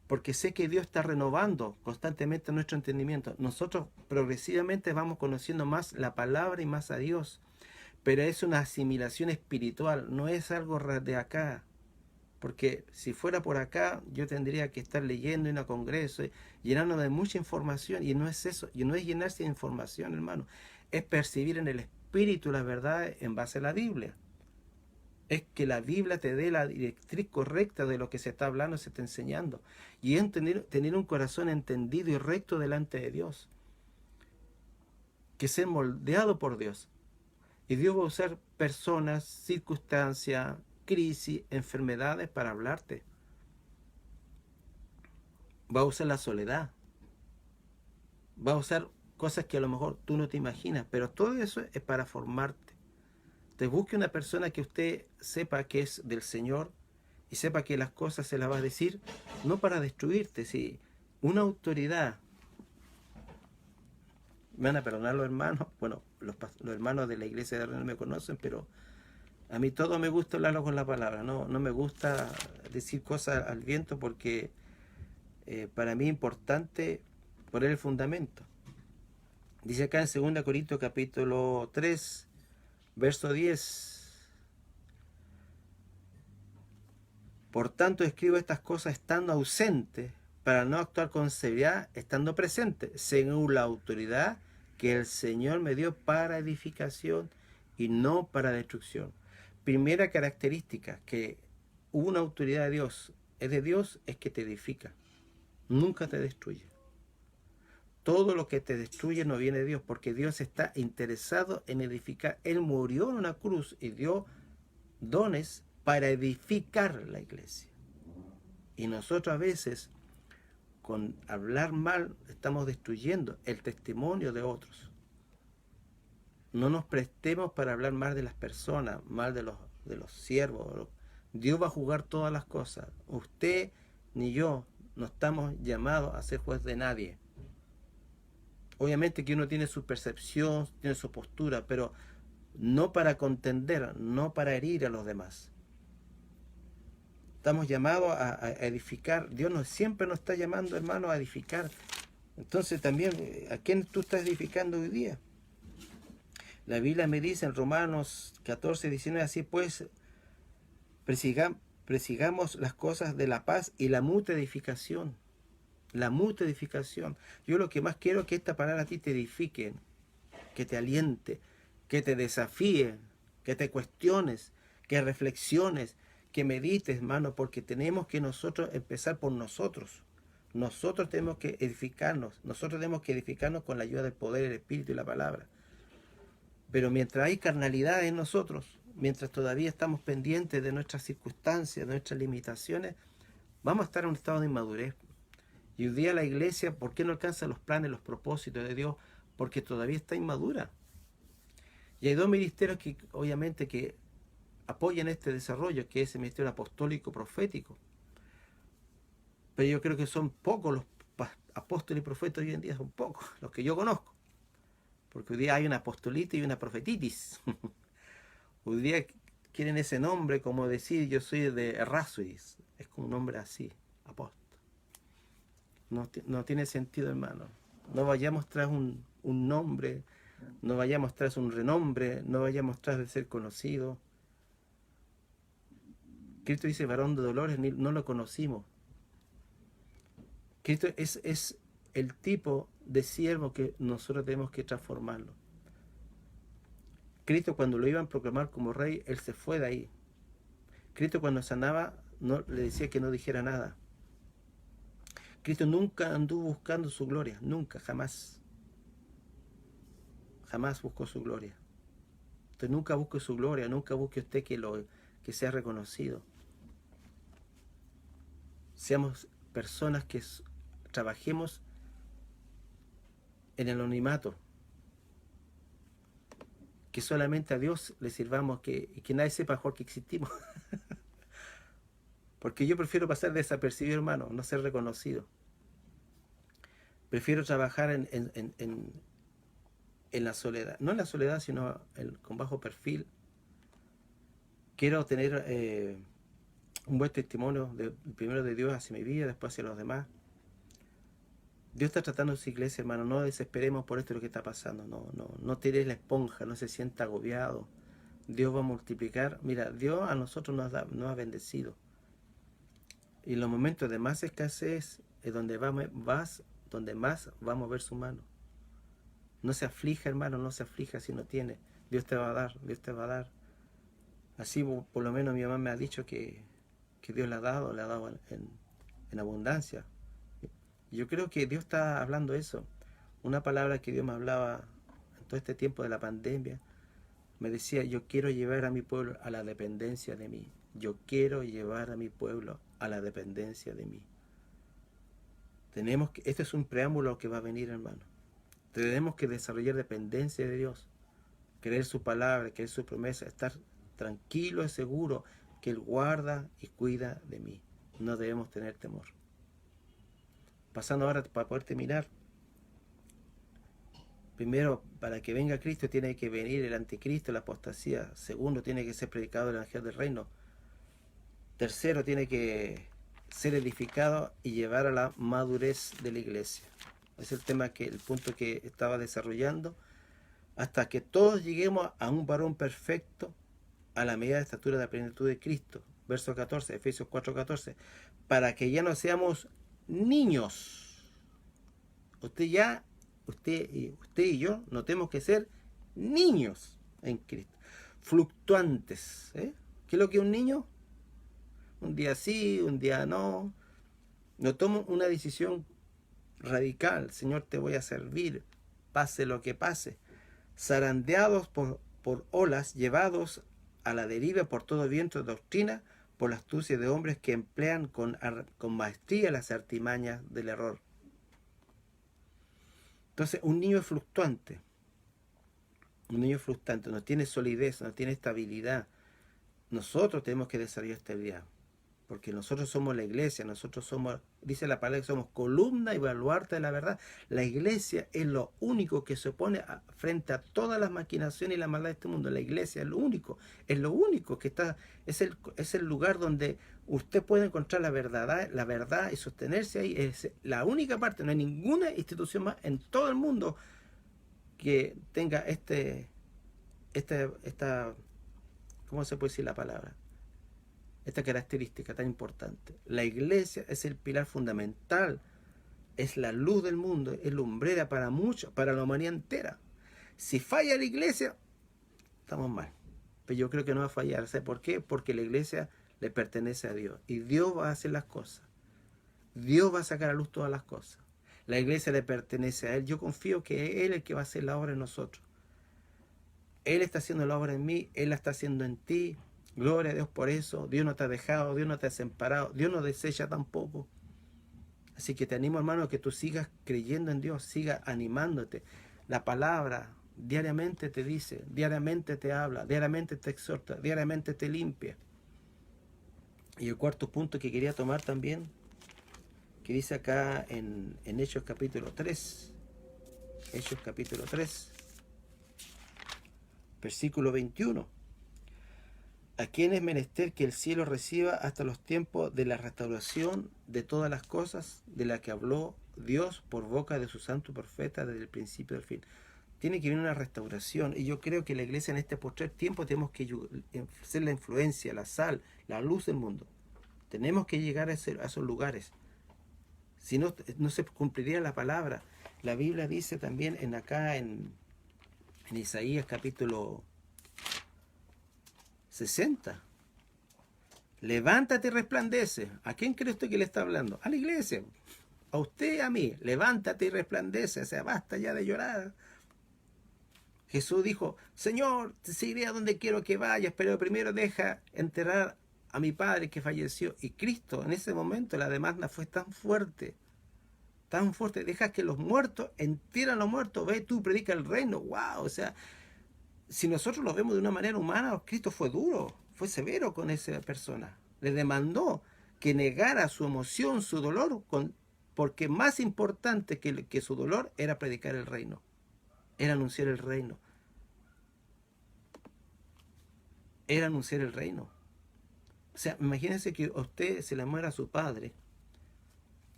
Porque sé que Dios está renovando constantemente nuestro entendimiento. Nosotros progresivamente vamos conociendo más la palabra y más a Dios, pero es una asimilación espiritual, no es algo de acá. Porque si fuera por acá, yo tendría que estar leyendo en un congreso, llenando de mucha información, y no es eso, y no es llenarse de información, hermano, es percibir en el espíritu la verdad en base a la Biblia. Es que la Biblia te dé la directriz correcta de lo que se está hablando, se está enseñando. Y es tener un corazón entendido y recto delante de Dios. Que ser moldeado por Dios. Y Dios va a usar personas, circunstancias, crisis, enfermedades para hablarte. Va a usar la soledad. Va a usar cosas que a lo mejor tú no te imaginas. Pero todo eso es para formarte. Te busque una persona que usted sepa que es del Señor y sepa que las cosas se las va a decir, no para destruirte, sí. Una autoridad, me van a perdonar los hermanos, bueno, los hermanos de la iglesia de Reino me conocen, pero a mí todo me gusta hablarlo con la palabra, no me gusta decir cosas al viento porque para mí es importante poner el fundamento. Dice acá en 2 Corintios capítulo 3, verso 10. Por tanto escribo estas cosas estando ausente, para no actuar con severidad estando presente, según la autoridad que el Señor me dio para edificación y no para destrucción. Primera característica, que una autoridad de Dios es que te edifica, nunca te destruye. Todo lo que te destruye no viene de Dios, porque Dios está interesado en edificar. Él murió en una cruz y dio dones para edificar la iglesia. Y nosotros a veces, con hablar mal, estamos destruyendo el testimonio de otros. No nos prestemos para hablar mal de las personas, mal de los siervos. Dios va a juzgar todas las cosas. Usted ni yo no estamos llamados a ser juez de nadie. Obviamente que uno tiene su percepción, tiene su postura, pero no para contender, no para herir a los demás. Estamos llamados a edificar. Dios siempre nos está llamando, hermano, a edificar. Entonces también, ¿a quién tú estás edificando hoy día? La Biblia me dice en Romanos 14, 19, así pues, persigamos las cosas de la paz y la mutua edificación. La mutua edificación. Yo lo que más quiero es que esta palabra a ti te edifique, que te aliente, que te desafíe, que te cuestiones, que reflexiones, que medites, hermano, porque tenemos que nosotros empezar por nosotros. Nosotros tenemos que edificarnos, con la ayuda del poder, el Espíritu y la palabra. Pero mientras hay carnalidad en nosotros, mientras todavía estamos pendientes de nuestras circunstancias, de nuestras limitaciones, vamos a estar en un estado de inmadurez. Y hoy día la iglesia, ¿por qué no alcanza los planes, los propósitos de Dios? Porque todavía está inmadura. Y hay dos ministerios que obviamente que apoyan este desarrollo, que es el ministerio apostólico profético. Pero yo creo que son pocos los apóstoles y profetas hoy en día, son pocos los que yo conozco. Porque hoy día hay una apostolitis y una profetitis. Hoy día quieren ese nombre como decir yo soy de Errázuriz. Es como un nombre así, apóstol. No tiene sentido, hermano. No vayamos tras un nombre, no vayamos tras un renombre, no vayamos tras de ser conocido. Cristo dice varón de dolores, no lo conocimos. Cristo es el tipo de siervo que nosotros tenemos que transformarlo. Cristo cuando lo iban a proclamar como rey, él se fue de ahí. Cristo cuando sanaba, no le decía que no dijera nada. Cristo nunca anduvo buscando su gloria, nunca, jamás. Jamás buscó su gloria. Usted nunca busque su gloria, nunca busque usted que sea reconocido. seamos personas que trabajemos en el anonimato, que solamente a Dios le sirvamos, y que nadie sepa mejor que existimos. Porque yo prefiero pasar desapercibido, hermano, no ser reconocido. Prefiero trabajar en la soledad, no en la soledad, sino con bajo perfil. Quiero tener un buen testimonio, primero de Dios hacia mi vida, después hacia los demás. Dios está tratando su iglesia, hermano. No desesperemos por esto lo que está pasando. No tires la esponja, no se sienta agobiado. Dios va a multiplicar. Mira, Dios a nosotros nos ha bendecido. Y en los momentos de más escasez es donde donde más vamos a ver su mano. No se aflija, hermano, no se aflija si no tiene. Dios te va a dar, Dios te va a dar. Así por lo menos mi mamá me ha dicho que Dios le ha dado en abundancia. Yo creo que Dios está hablando eso. Una palabra que Dios me hablaba en todo este tiempo de la pandemia. Me decía, yo quiero llevar a mi pueblo a la dependencia de mí. Yo quiero llevar a mi pueblo a la dependencia de mí. Este es un preámbulo que va a venir, hermano. Tenemos que desarrollar dependencia de Dios. Creer su palabra, creer su promesa. Estar tranquilo y seguro que Él guarda y cuida de mí. No debemos tener temor. Pasando ahora para poder terminar. Primero, para que venga Cristo tiene que venir el anticristo, la apostasía. Segundo, tiene que ser predicado el evangelio del reino. Tercero, tiene que ser edificado y llevar a la madurez de la iglesia. Es el punto que estaba desarrollando. Hasta que todos lleguemos a un varón perfecto, a la medida de estatura de la plenitud de Cristo. Verso 14, Efesios 4:14. Para que ya no seamos niños. Usted y yo no tenemos que ser niños en Cristo. Fluctuantes. ¿Qué es lo que es un niño? Un día sí, un día no. No tomo una decisión radical. Señor, te voy a servir, pase lo que pase. Zarandeados por olas, llevados a la deriva por todo viento de doctrina, por la astucia de hombres que emplean con maestría las artimañas del error. Entonces, un niño es fluctuante. Un niño es fluctuante, no tiene solidez, no tiene estabilidad. Nosotros tenemos que desarrollar estabilidad, porque nosotros somos la iglesia, nosotros somos, dice la palabra, que somos columna y baluarte de la verdad. La iglesia es lo único que se opone frente a todas las maquinaciones y la maldad de este mundo. La iglesia es lo único que está, es el lugar donde usted puede encontrar la verdad y sostenerse ahí. Es la única parte, no hay ninguna institución más en todo el mundo que tenga esta, ¿cómo se puede decir la palabra? Esta característica tan importante. La iglesia es el pilar fundamental, es la luz del mundo, es lumbrera para muchos, para la humanidad entera. Si falla la iglesia, estamos mal. Pero yo creo que no va a fallar. ¿Sabe por qué? Porque la iglesia le pertenece a Dios. Y Dios va a hacer las cosas. Dios va a sacar a luz todas las cosas. La iglesia le pertenece a Él. Yo confío que Él es el que va a hacer la obra en nosotros. Él está haciendo la obra en mí, Él la está haciendo en ti. Gloria a Dios por eso. Dios no te ha dejado, Dios no te ha desamparado, Dios no desecha tampoco. Así que te animo, hermano, que tú sigas creyendo en Dios, sigas animándote. La palabra diariamente te dice, diariamente te habla, diariamente te exhorta, diariamente te limpia. Y el cuarto punto que quería tomar también, que dice acá en Hechos capítulo 3, Hechos capítulo 3, versículo 21. ¿A quién es menester que el cielo reciba hasta los tiempos de la restauración de todas las cosas de las que habló Dios por boca de su santo profeta desde el principio del fin? Tiene que venir una restauración, y yo creo que la iglesia en este postrer tiempo tenemos que ser la influencia, la sal, la luz del mundo. Tenemos que llegar a esos lugares. Si no, no se cumpliría la palabra. La Biblia dice también en Isaías capítulo 60. Levántate y resplandece. ¿A quién cree usted que le está hablando? A la iglesia. A usted y a mí. Levántate y resplandece. O sea, basta ya de llorar. Jesús dijo, Señor, te seguiré a donde quiero que vayas, pero primero deja enterrar a mi padre que falleció. Y Cristo, en ese momento, la demanda fue tan fuerte, deja que los muertos entierran a los muertos, ve tú, predica el reino, wow, o sea, si nosotros lo vemos de una manera humana, Cristo fue duro, fue severo con esa persona, le demandó que negara su emoción, su dolor, porque más importante que su dolor era predicar el reino, era anunciar el reino, era anunciar el reino. O sea, imagínense que a usted se le muera a su padre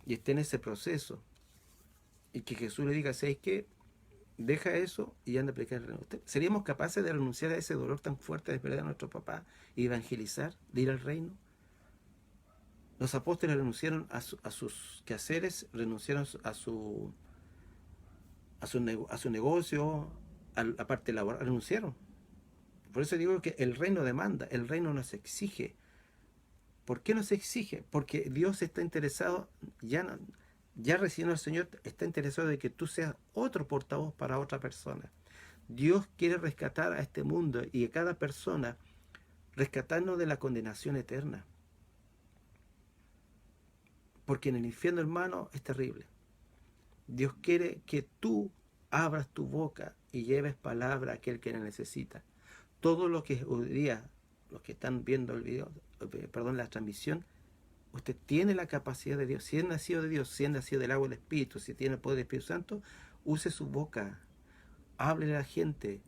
y esté en ese proceso y que Jesús le diga, ¿sabes qué? Deja eso y anda a predicar el reino. ¿Seríamos capaces de renunciar a ese dolor tan fuerte de perder a nuestro papá y evangelizar, de ir al reino? Los apóstoles renunciaron a sus quehaceres, renunciaron a su negocio, a la parte laboral, renunciaron. Por eso digo que el reino demanda, el reino nos exige. ¿Por qué nos exige? Porque Dios está interesado, ya recibiendo al Señor, está interesado de que tú seas otro portavoz para otra persona. Dios quiere rescatar a este mundo y a cada persona, rescatarnos de la condenación eterna. Porque en el infierno, hermano, es terrible. Dios quiere que tú abras tu boca y lleves palabra a aquel que la necesita. Todo lo que hoy día, los que están viendo el video, la transmisión, usted tiene la capacidad de Dios. Si es nacido de Dios, si es nacido del agua del Espíritu, si tiene el poder del Espíritu Santo, use su boca, hable a la gente,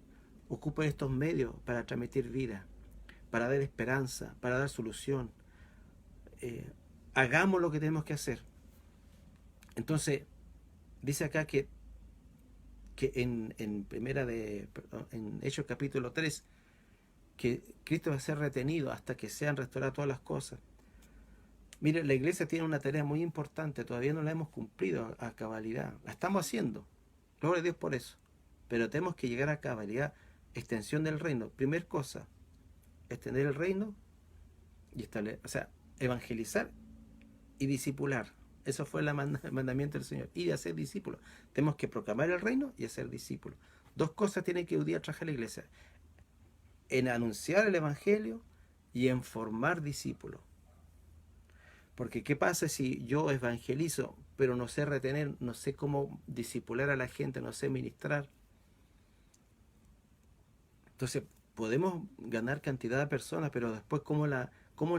ocupe estos medios para transmitir vida, para dar esperanza, para dar solución. Hagamos lo que tenemos que hacer. Entonces, dice acá que en Hechos capítulo 3, que Cristo va a ser retenido hasta que sean restauradas todas las cosas. Mire, la iglesia tiene una tarea muy importante, todavía no la hemos cumplido a cabalidad, la estamos haciendo, gloria a Dios por eso, pero tenemos que llegar a cabalidad, extensión del reino. Primer cosa, extender el reino y evangelizar y discipular. Eso fue el mandamiento del Señor, ir a ser discípulos. Tenemos que proclamar el reino y hacer discípulos. Dos cosas tiene que hoy día trabajar la iglesia: en anunciar el evangelio y en formar discípulos. Porque ¿qué pasa si yo evangelizo, pero no sé retener, no sé cómo discipular a la gente, no sé ministrar? Entonces, podemos ganar cantidad de personas, pero después ¿cómo la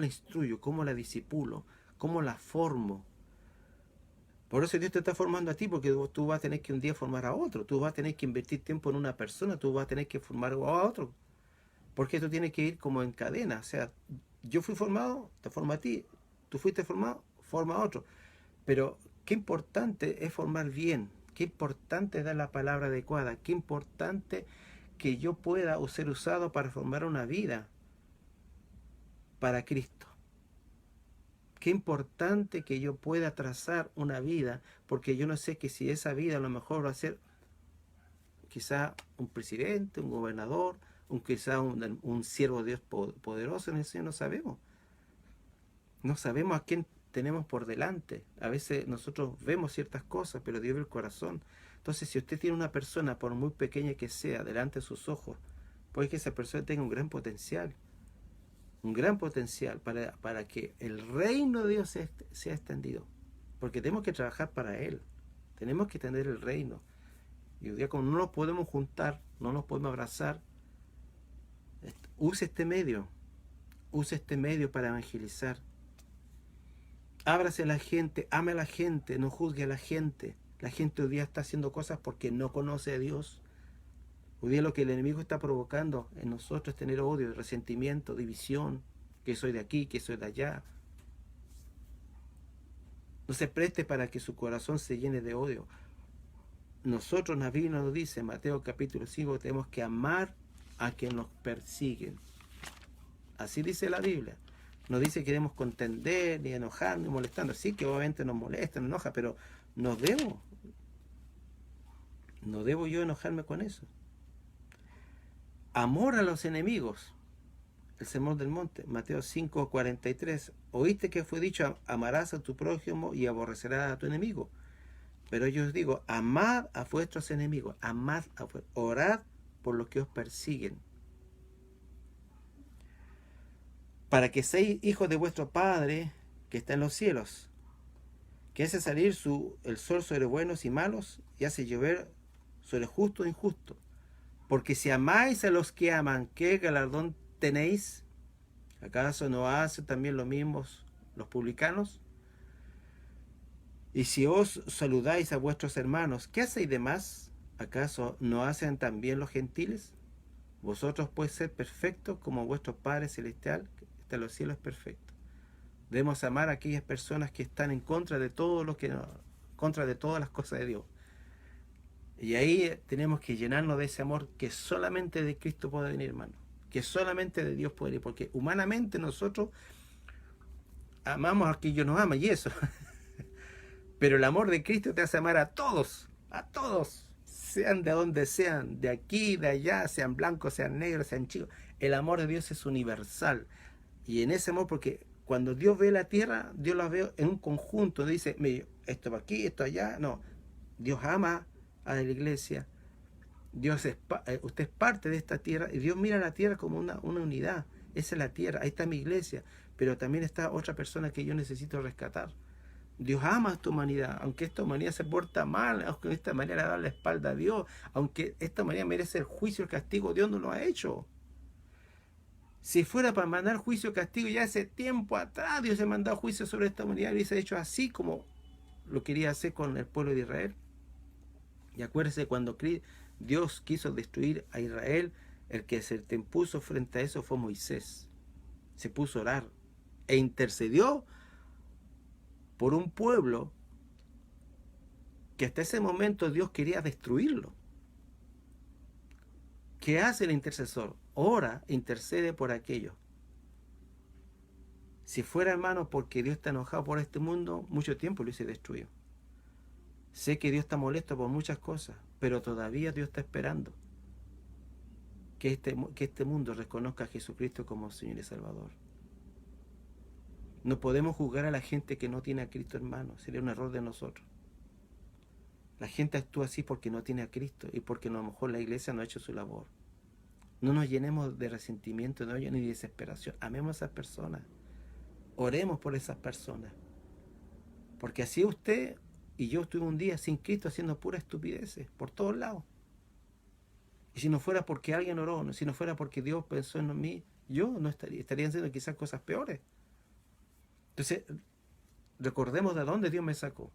instruyo? ¿Cómo la disipulo? ¿Cómo la formo? Por eso Dios te está formando a ti, porque tú vas a tener que un día formar a otro, tú vas a tener que invertir tiempo en una persona, tú vas a tener que formar a otro. Porque tú tienes que ir como en cadena. O sea, yo fui formado, te formo a ti. Tú fuiste formado, forma a otro. Pero qué importante es formar bien. Qué importante es dar la palabra adecuada. Qué importante que yo pueda ser usado para formar una vida para Cristo. Qué importante que yo pueda trazar una vida, porque yo no sé que si esa vida a lo mejor va a ser quizá un presidente, un gobernador, quizá un siervo de Dios poderoso en el Señor, no sabemos. No sabemos a quién tenemos por delante. A veces nosotros vemos ciertas cosas, pero Dios ve el corazón. Entonces, si usted tiene una persona, por muy pequeña que sea, delante de sus ojos, puede que esa persona tenga un gran potencial para que el reino de Dios sea extendido. Porque tenemos que trabajar para Él. Tenemos que extender el reino. Y hoy día, como no nos podemos juntar, no nos podemos abrazar, use este medio para evangelizar. Ábrase a la gente, ame a la gente, no juzgue a la gente. La gente hoy día está haciendo cosas porque no conoce a Dios. Hoy día lo que el enemigo está provocando en nosotros es tener odio, resentimiento, división, que soy de aquí, que soy de allá. No se preste para que su corazón se llene de odio. Nosotros, la Biblia nos dice, en Mateo capítulo 5, tenemos que amar a quien nos persiguen. Así dice la Biblia. No dice que queremos contender, ni enojar, ni molestando. Sí que obviamente nos molesta, nos enoja, pero no debo yo enojarme con eso. Amor a los enemigos. El sermón del monte, Mateo 5:43. Oíste que fue dicho, amarás a tu prójimo y aborrecerás a tu enemigo. Pero yo os digo, amad a vuestros enemigos, orad por los que os persiguen. para que seáis hijos de vuestro Padre que está en los cielos, que hace salir el sol sobre buenos y malos y hace llover sobre justos e injustos. Porque si amáis a los que aman, ¿qué galardón tenéis? ¿Acaso no hacen también lo mismo los publicanos? Y si os saludáis a vuestros hermanos, ¿qué hacéis de más? ¿Acaso no hacen también los gentiles? Vosotros pues sed perfectos como vuestro Padre Celestial, que está en los cielos, es perfecto. Debemos amar a aquellas personas que están en contra de todo lo que contra de todas las cosas de Dios. Y ahí tenemos que llenarnos de ese amor que solamente de Cristo puede venir, hermano. Que solamente de Dios puede venir. Porque humanamente nosotros amamos a quien nos ama y eso. Pero el amor de Cristo te hace amar a todos. A todos. Sean de donde sean. De aquí, de allá. Sean blancos, sean negros, sean chicos. El amor de Dios es universal. Y en ese amor, porque cuando Dios ve la tierra, Dios la ve en un conjunto. Dice, esto va aquí, esto allá. No. Dios ama a la iglesia. Usted es parte de esta tierra y Dios mira a la tierra como una unidad. Esa es la tierra, ahí está mi iglesia, pero también está otra persona que yo necesito rescatar. Dios ama a esta humanidad, aunque esta humanidad se porta mal, aunque esta manera da la espalda a Dios, aunque esta humanidad merece el juicio, el castigo, Dios no lo ha hecho. Si fuera para mandar juicio, castigo, ya hace tiempo atrás Dios se mandó juicio sobre esta humanidad y se ha hecho así como lo quería hacer con el pueblo de Israel. Y acuérdese, cuando Dios quiso destruir a Israel, el que se impuso frente a eso fue Moisés. Se puso a orar e intercedió por un pueblo que hasta ese momento Dios quería destruirlo. ¿Qué hace el intercesor? Ora, intercede por aquello. Si fuera, hermano, porque Dios está enojado por este mundo, mucho tiempo lo hubiese destruido. Sé que Dios está molesto por muchas cosas, pero todavía Dios está esperando que este mundo reconozca a Jesucristo como Señor y Salvador. No podemos juzgar a la gente que no tiene a Cristo, hermano. Sería un error de nosotros. La gente actúa así porque no tiene a Cristo y porque a lo mejor la iglesia no ha hecho su labor. No nos llenemos de resentimiento, ni de desesperación. Amemos a esas personas. Oremos por esas personas. Porque así usted y yo estuve un día sin Cristo haciendo puras estupideces por todos lados. Y si no fuera porque alguien oró, si no fuera porque Dios pensó en mí, yo no estaría haciendo quizás cosas peores. Entonces, recordemos de dónde Dios me sacó.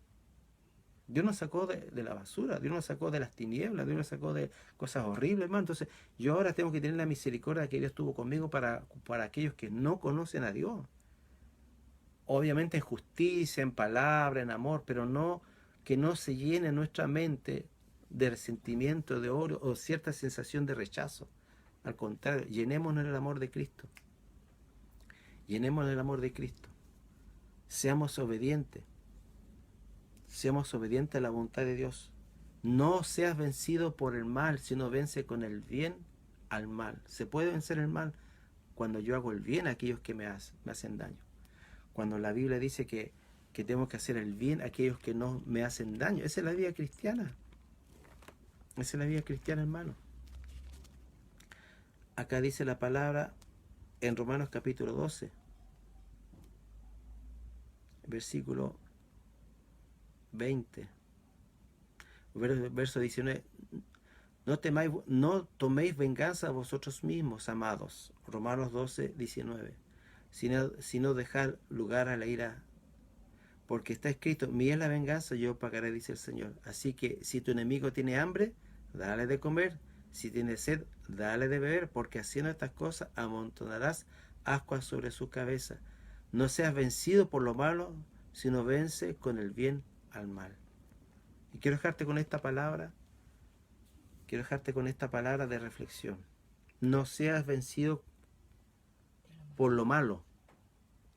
Dios nos sacó de la basura, Dios nos sacó de las tinieblas, Dios nos sacó de cosas horribles, hermano. Entonces, yo ahora tengo que tener la misericordia que Dios tuvo conmigo para aquellos que no conocen a Dios. Obviamente en justicia, en palabra, en amor, pero no que no se llene nuestra mente de resentimiento, de odio o cierta sensación de rechazo. Al contrario, llenémonos del amor de Cristo. Llenémonos del amor de Cristo. Seamos obedientes. Seamos obedientes a la voluntad de Dios. No seas vencido por el mal, sino vence con el bien al mal. Se puede vencer el mal cuando yo hago el bien a aquellos que me hacen daño. Cuando la Biblia dice que tengo que hacer el bien a aquellos que no me hacen daño. Esa es la vida cristiana. Esa es la vida cristiana, hermano. Acá dice la palabra en Romanos capítulo 12, versículo 20, verso 19. No toméis venganza vosotros mismos, amados. Romanos 12, 19. Sino dejad lugar a la ira, porque está escrito, mía es la venganza, yo pagaré, dice el Señor. Así que si tu enemigo tiene hambre, dale de comer. Si tiene sed, dale de beber, porque haciendo estas cosas amontonarás ascuas sobre su cabeza. No seas vencido por lo malo, sino vence con el bien al mal. Y quiero dejarte con esta palabra. Quiero dejarte con esta palabra de reflexión. No seas vencido por lo malo.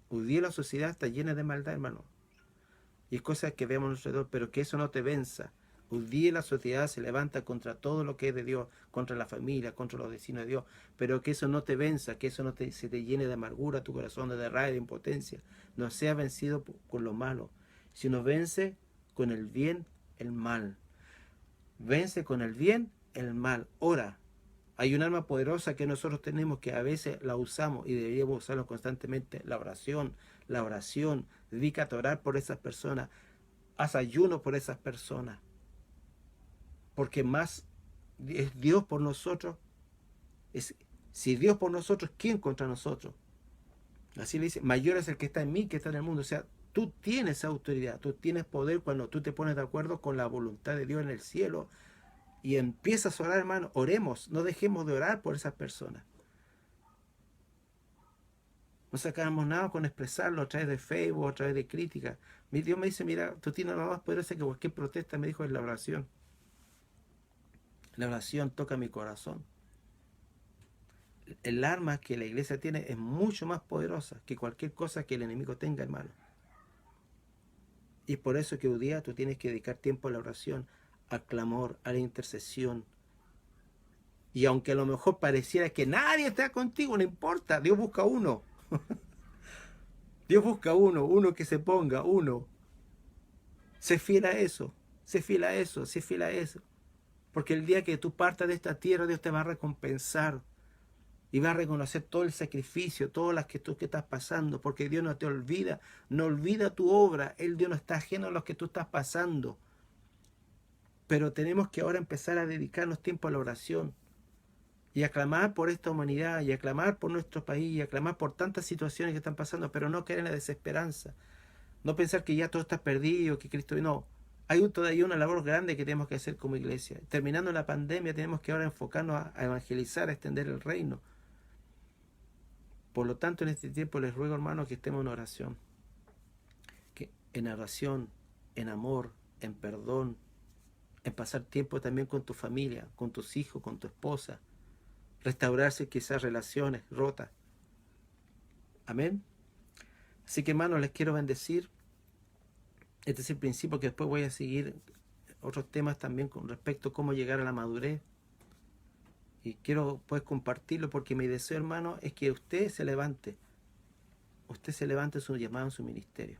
Hoy día la sociedad está llena de maldad, hermano. Y es cosas que vemos alrededor, pero que eso no te venza. Hoy día la sociedad se levanta contra todo lo que es de Dios, contra la familia, contra los vecinos de Dios, pero que eso no te venza, que eso no se te llene de amargura tu corazón, de rabia, de impotencia. No seas vencido con lo malo, sino vence con el bien el mal. Vence con el bien el mal. Ora. Hay un arma poderosa que nosotros tenemos que a veces la usamos y deberíamos usarlo constantemente. La oración, la oración. Dedícate a orar por esas personas. Haz ayuno por esas personas. Porque más es Dios por nosotros. Si Dios por nosotros, ¿quién contra nosotros? Así le dice, mayor es el que está en mí que está en el mundo. O sea, tú tienes autoridad, tú tienes poder cuando tú te pones de acuerdo con la voluntad de Dios en el cielo y empiezas a orar, hermano. Oremos, no dejemos de orar por esas personas. No sacamos nada con expresarlo a través de Facebook, a través de críticas. Dios me dice, mira, tú tienes la más poderosa que cualquier protesta, me dijo, es la oración. La oración toca mi corazón. El arma que la iglesia tiene es mucho más poderosa que cualquier cosa que el enemigo tenga, hermano. Y por eso que hoy día tú tienes que dedicar tiempo a la oración, al clamor, a la intercesión. Y aunque a lo mejor pareciera que nadie está contigo, no importa, Dios busca uno. Dios busca uno que se ponga, uno. Sé fiel a eso, sé fiel a eso, sé fiel a eso. Porque el día que tú partas de esta tierra, Dios te va a recompensar. Y va a reconocer todo el sacrificio, todas las que tú que estás pasando, porque Dios no te olvida, no olvida tu obra. Dios no está ajeno a lo que tú estás pasando. Pero tenemos que ahora empezar a dedicarnos tiempo a la oración y a clamar por esta humanidad, y a clamar por nuestro país, y a clamar por tantas situaciones que están pasando, pero no caer en la desesperanza. No pensar que ya todo está perdido, que Cristo... No, hay todavía una labor grande que tenemos que hacer como iglesia. Terminando la pandemia, tenemos que ahora enfocarnos a evangelizar, a extender el reino. Por lo tanto, en este tiempo les ruego, hermanos, que estemos en oración. En amor, en perdón, en pasar tiempo también con tu familia, con tus hijos, con tu esposa. Restaurarse quizás relaciones rotas. Amén. Así que, hermanos, les quiero bendecir. Este es el principio, que después voy a seguir otros temas también con respecto a cómo llegar a la madurez. Y quiero pues compartirlo, porque mi deseo, hermano, es que usted se levante. Usted se levante en su llamado, en su ministerio.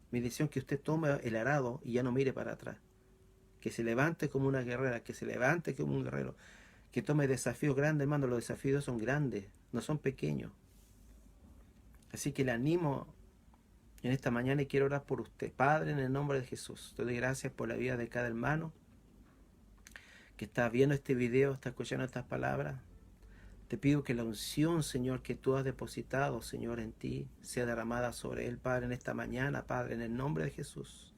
Mi deseo es que usted tome el arado y ya no mire para atrás. Que se levante como una guerrera, que se levante como un guerrero. Que tome desafíos grandes, hermano. Los desafíos son grandes, no son pequeños. Así que le animo en esta mañana y quiero orar por usted. Padre, en el nombre de Jesús, te doy gracias por la vida de cada hermano que está viendo este video, está escuchando estas palabras. Te pido que la unción, Señor, que tú has depositado, Señor, en ti, sea derramada sobre él, Padre, en esta mañana, Padre, en el nombre de Jesús.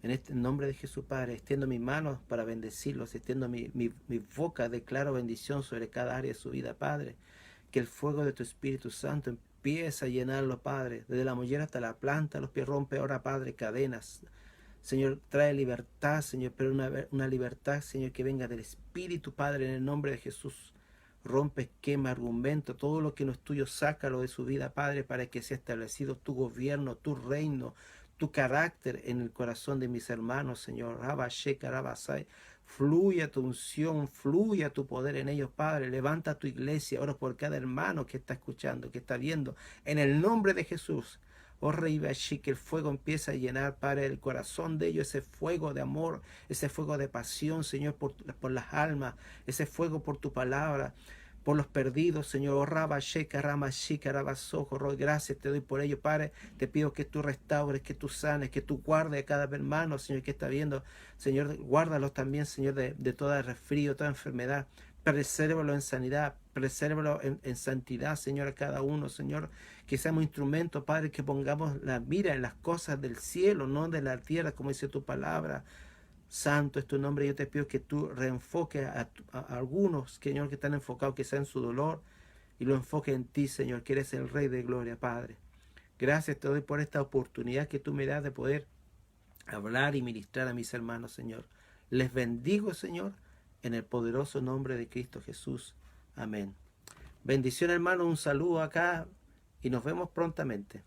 En este nombre de Jesús, Padre, extiendo mis manos para bendecirlos, extiendo mi boca, declaro bendición sobre cada área de su vida, Padre. Que el fuego de tu Espíritu Santo empiece a llenarlo, Padre, desde la mollera hasta la planta, los pies. Rompe ahora, Padre, cadenas. Señor, trae libertad, Señor, pero una libertad, Señor, que venga del Espíritu, Padre, en el nombre de Jesús. Rompe esquema, argumento, todo lo que no es tuyo, sácalo de su vida, Padre, para que sea establecido tu gobierno, tu reino, tu carácter en el corazón de mis hermanos, Señor. Fluya tu unción, fluya tu poder en ellos, Padre. Levanta tu iglesia, oro por cada hermano que está escuchando, que está viendo, en el nombre de Jesús. Oh Rey Bashi, que el fuego empieza a llenar, Padre, el corazón de ellos, ese fuego de amor, ese fuego de pasión, Señor, por las almas, ese fuego por tu palabra, por los perdidos, Señor. Oh Rabasheka, Ramashika, Rabasojo, Roy, gracias te doy por ello, Padre. Te pido que tú restaures, que tú sanes, que tú guardes a cada hermano, Señor, que está viendo. Señor, guárdalos también, Señor, de toda resfrío, toda enfermedad. Presérvalo en sanidad, presérvalo en santidad, Señor, a cada uno, Señor. Que seamos instrumentos, Padre, que pongamos la mira en las cosas del cielo, no de la tierra, como dice tu palabra. Santo es tu nombre. Yo te pido que tú reenfoques a algunos, Señor, que están enfocados quizá en su dolor, y lo enfoques en ti, Señor, que eres el Rey de gloria, Padre. Gracias te doy por esta oportunidad que tú me das de poder hablar y ministrar a mis hermanos, Señor. Les bendigo, Señor, en el poderoso nombre de Cristo Jesús. Amén. Bendición, hermano, un saludo acá y nos vemos prontamente.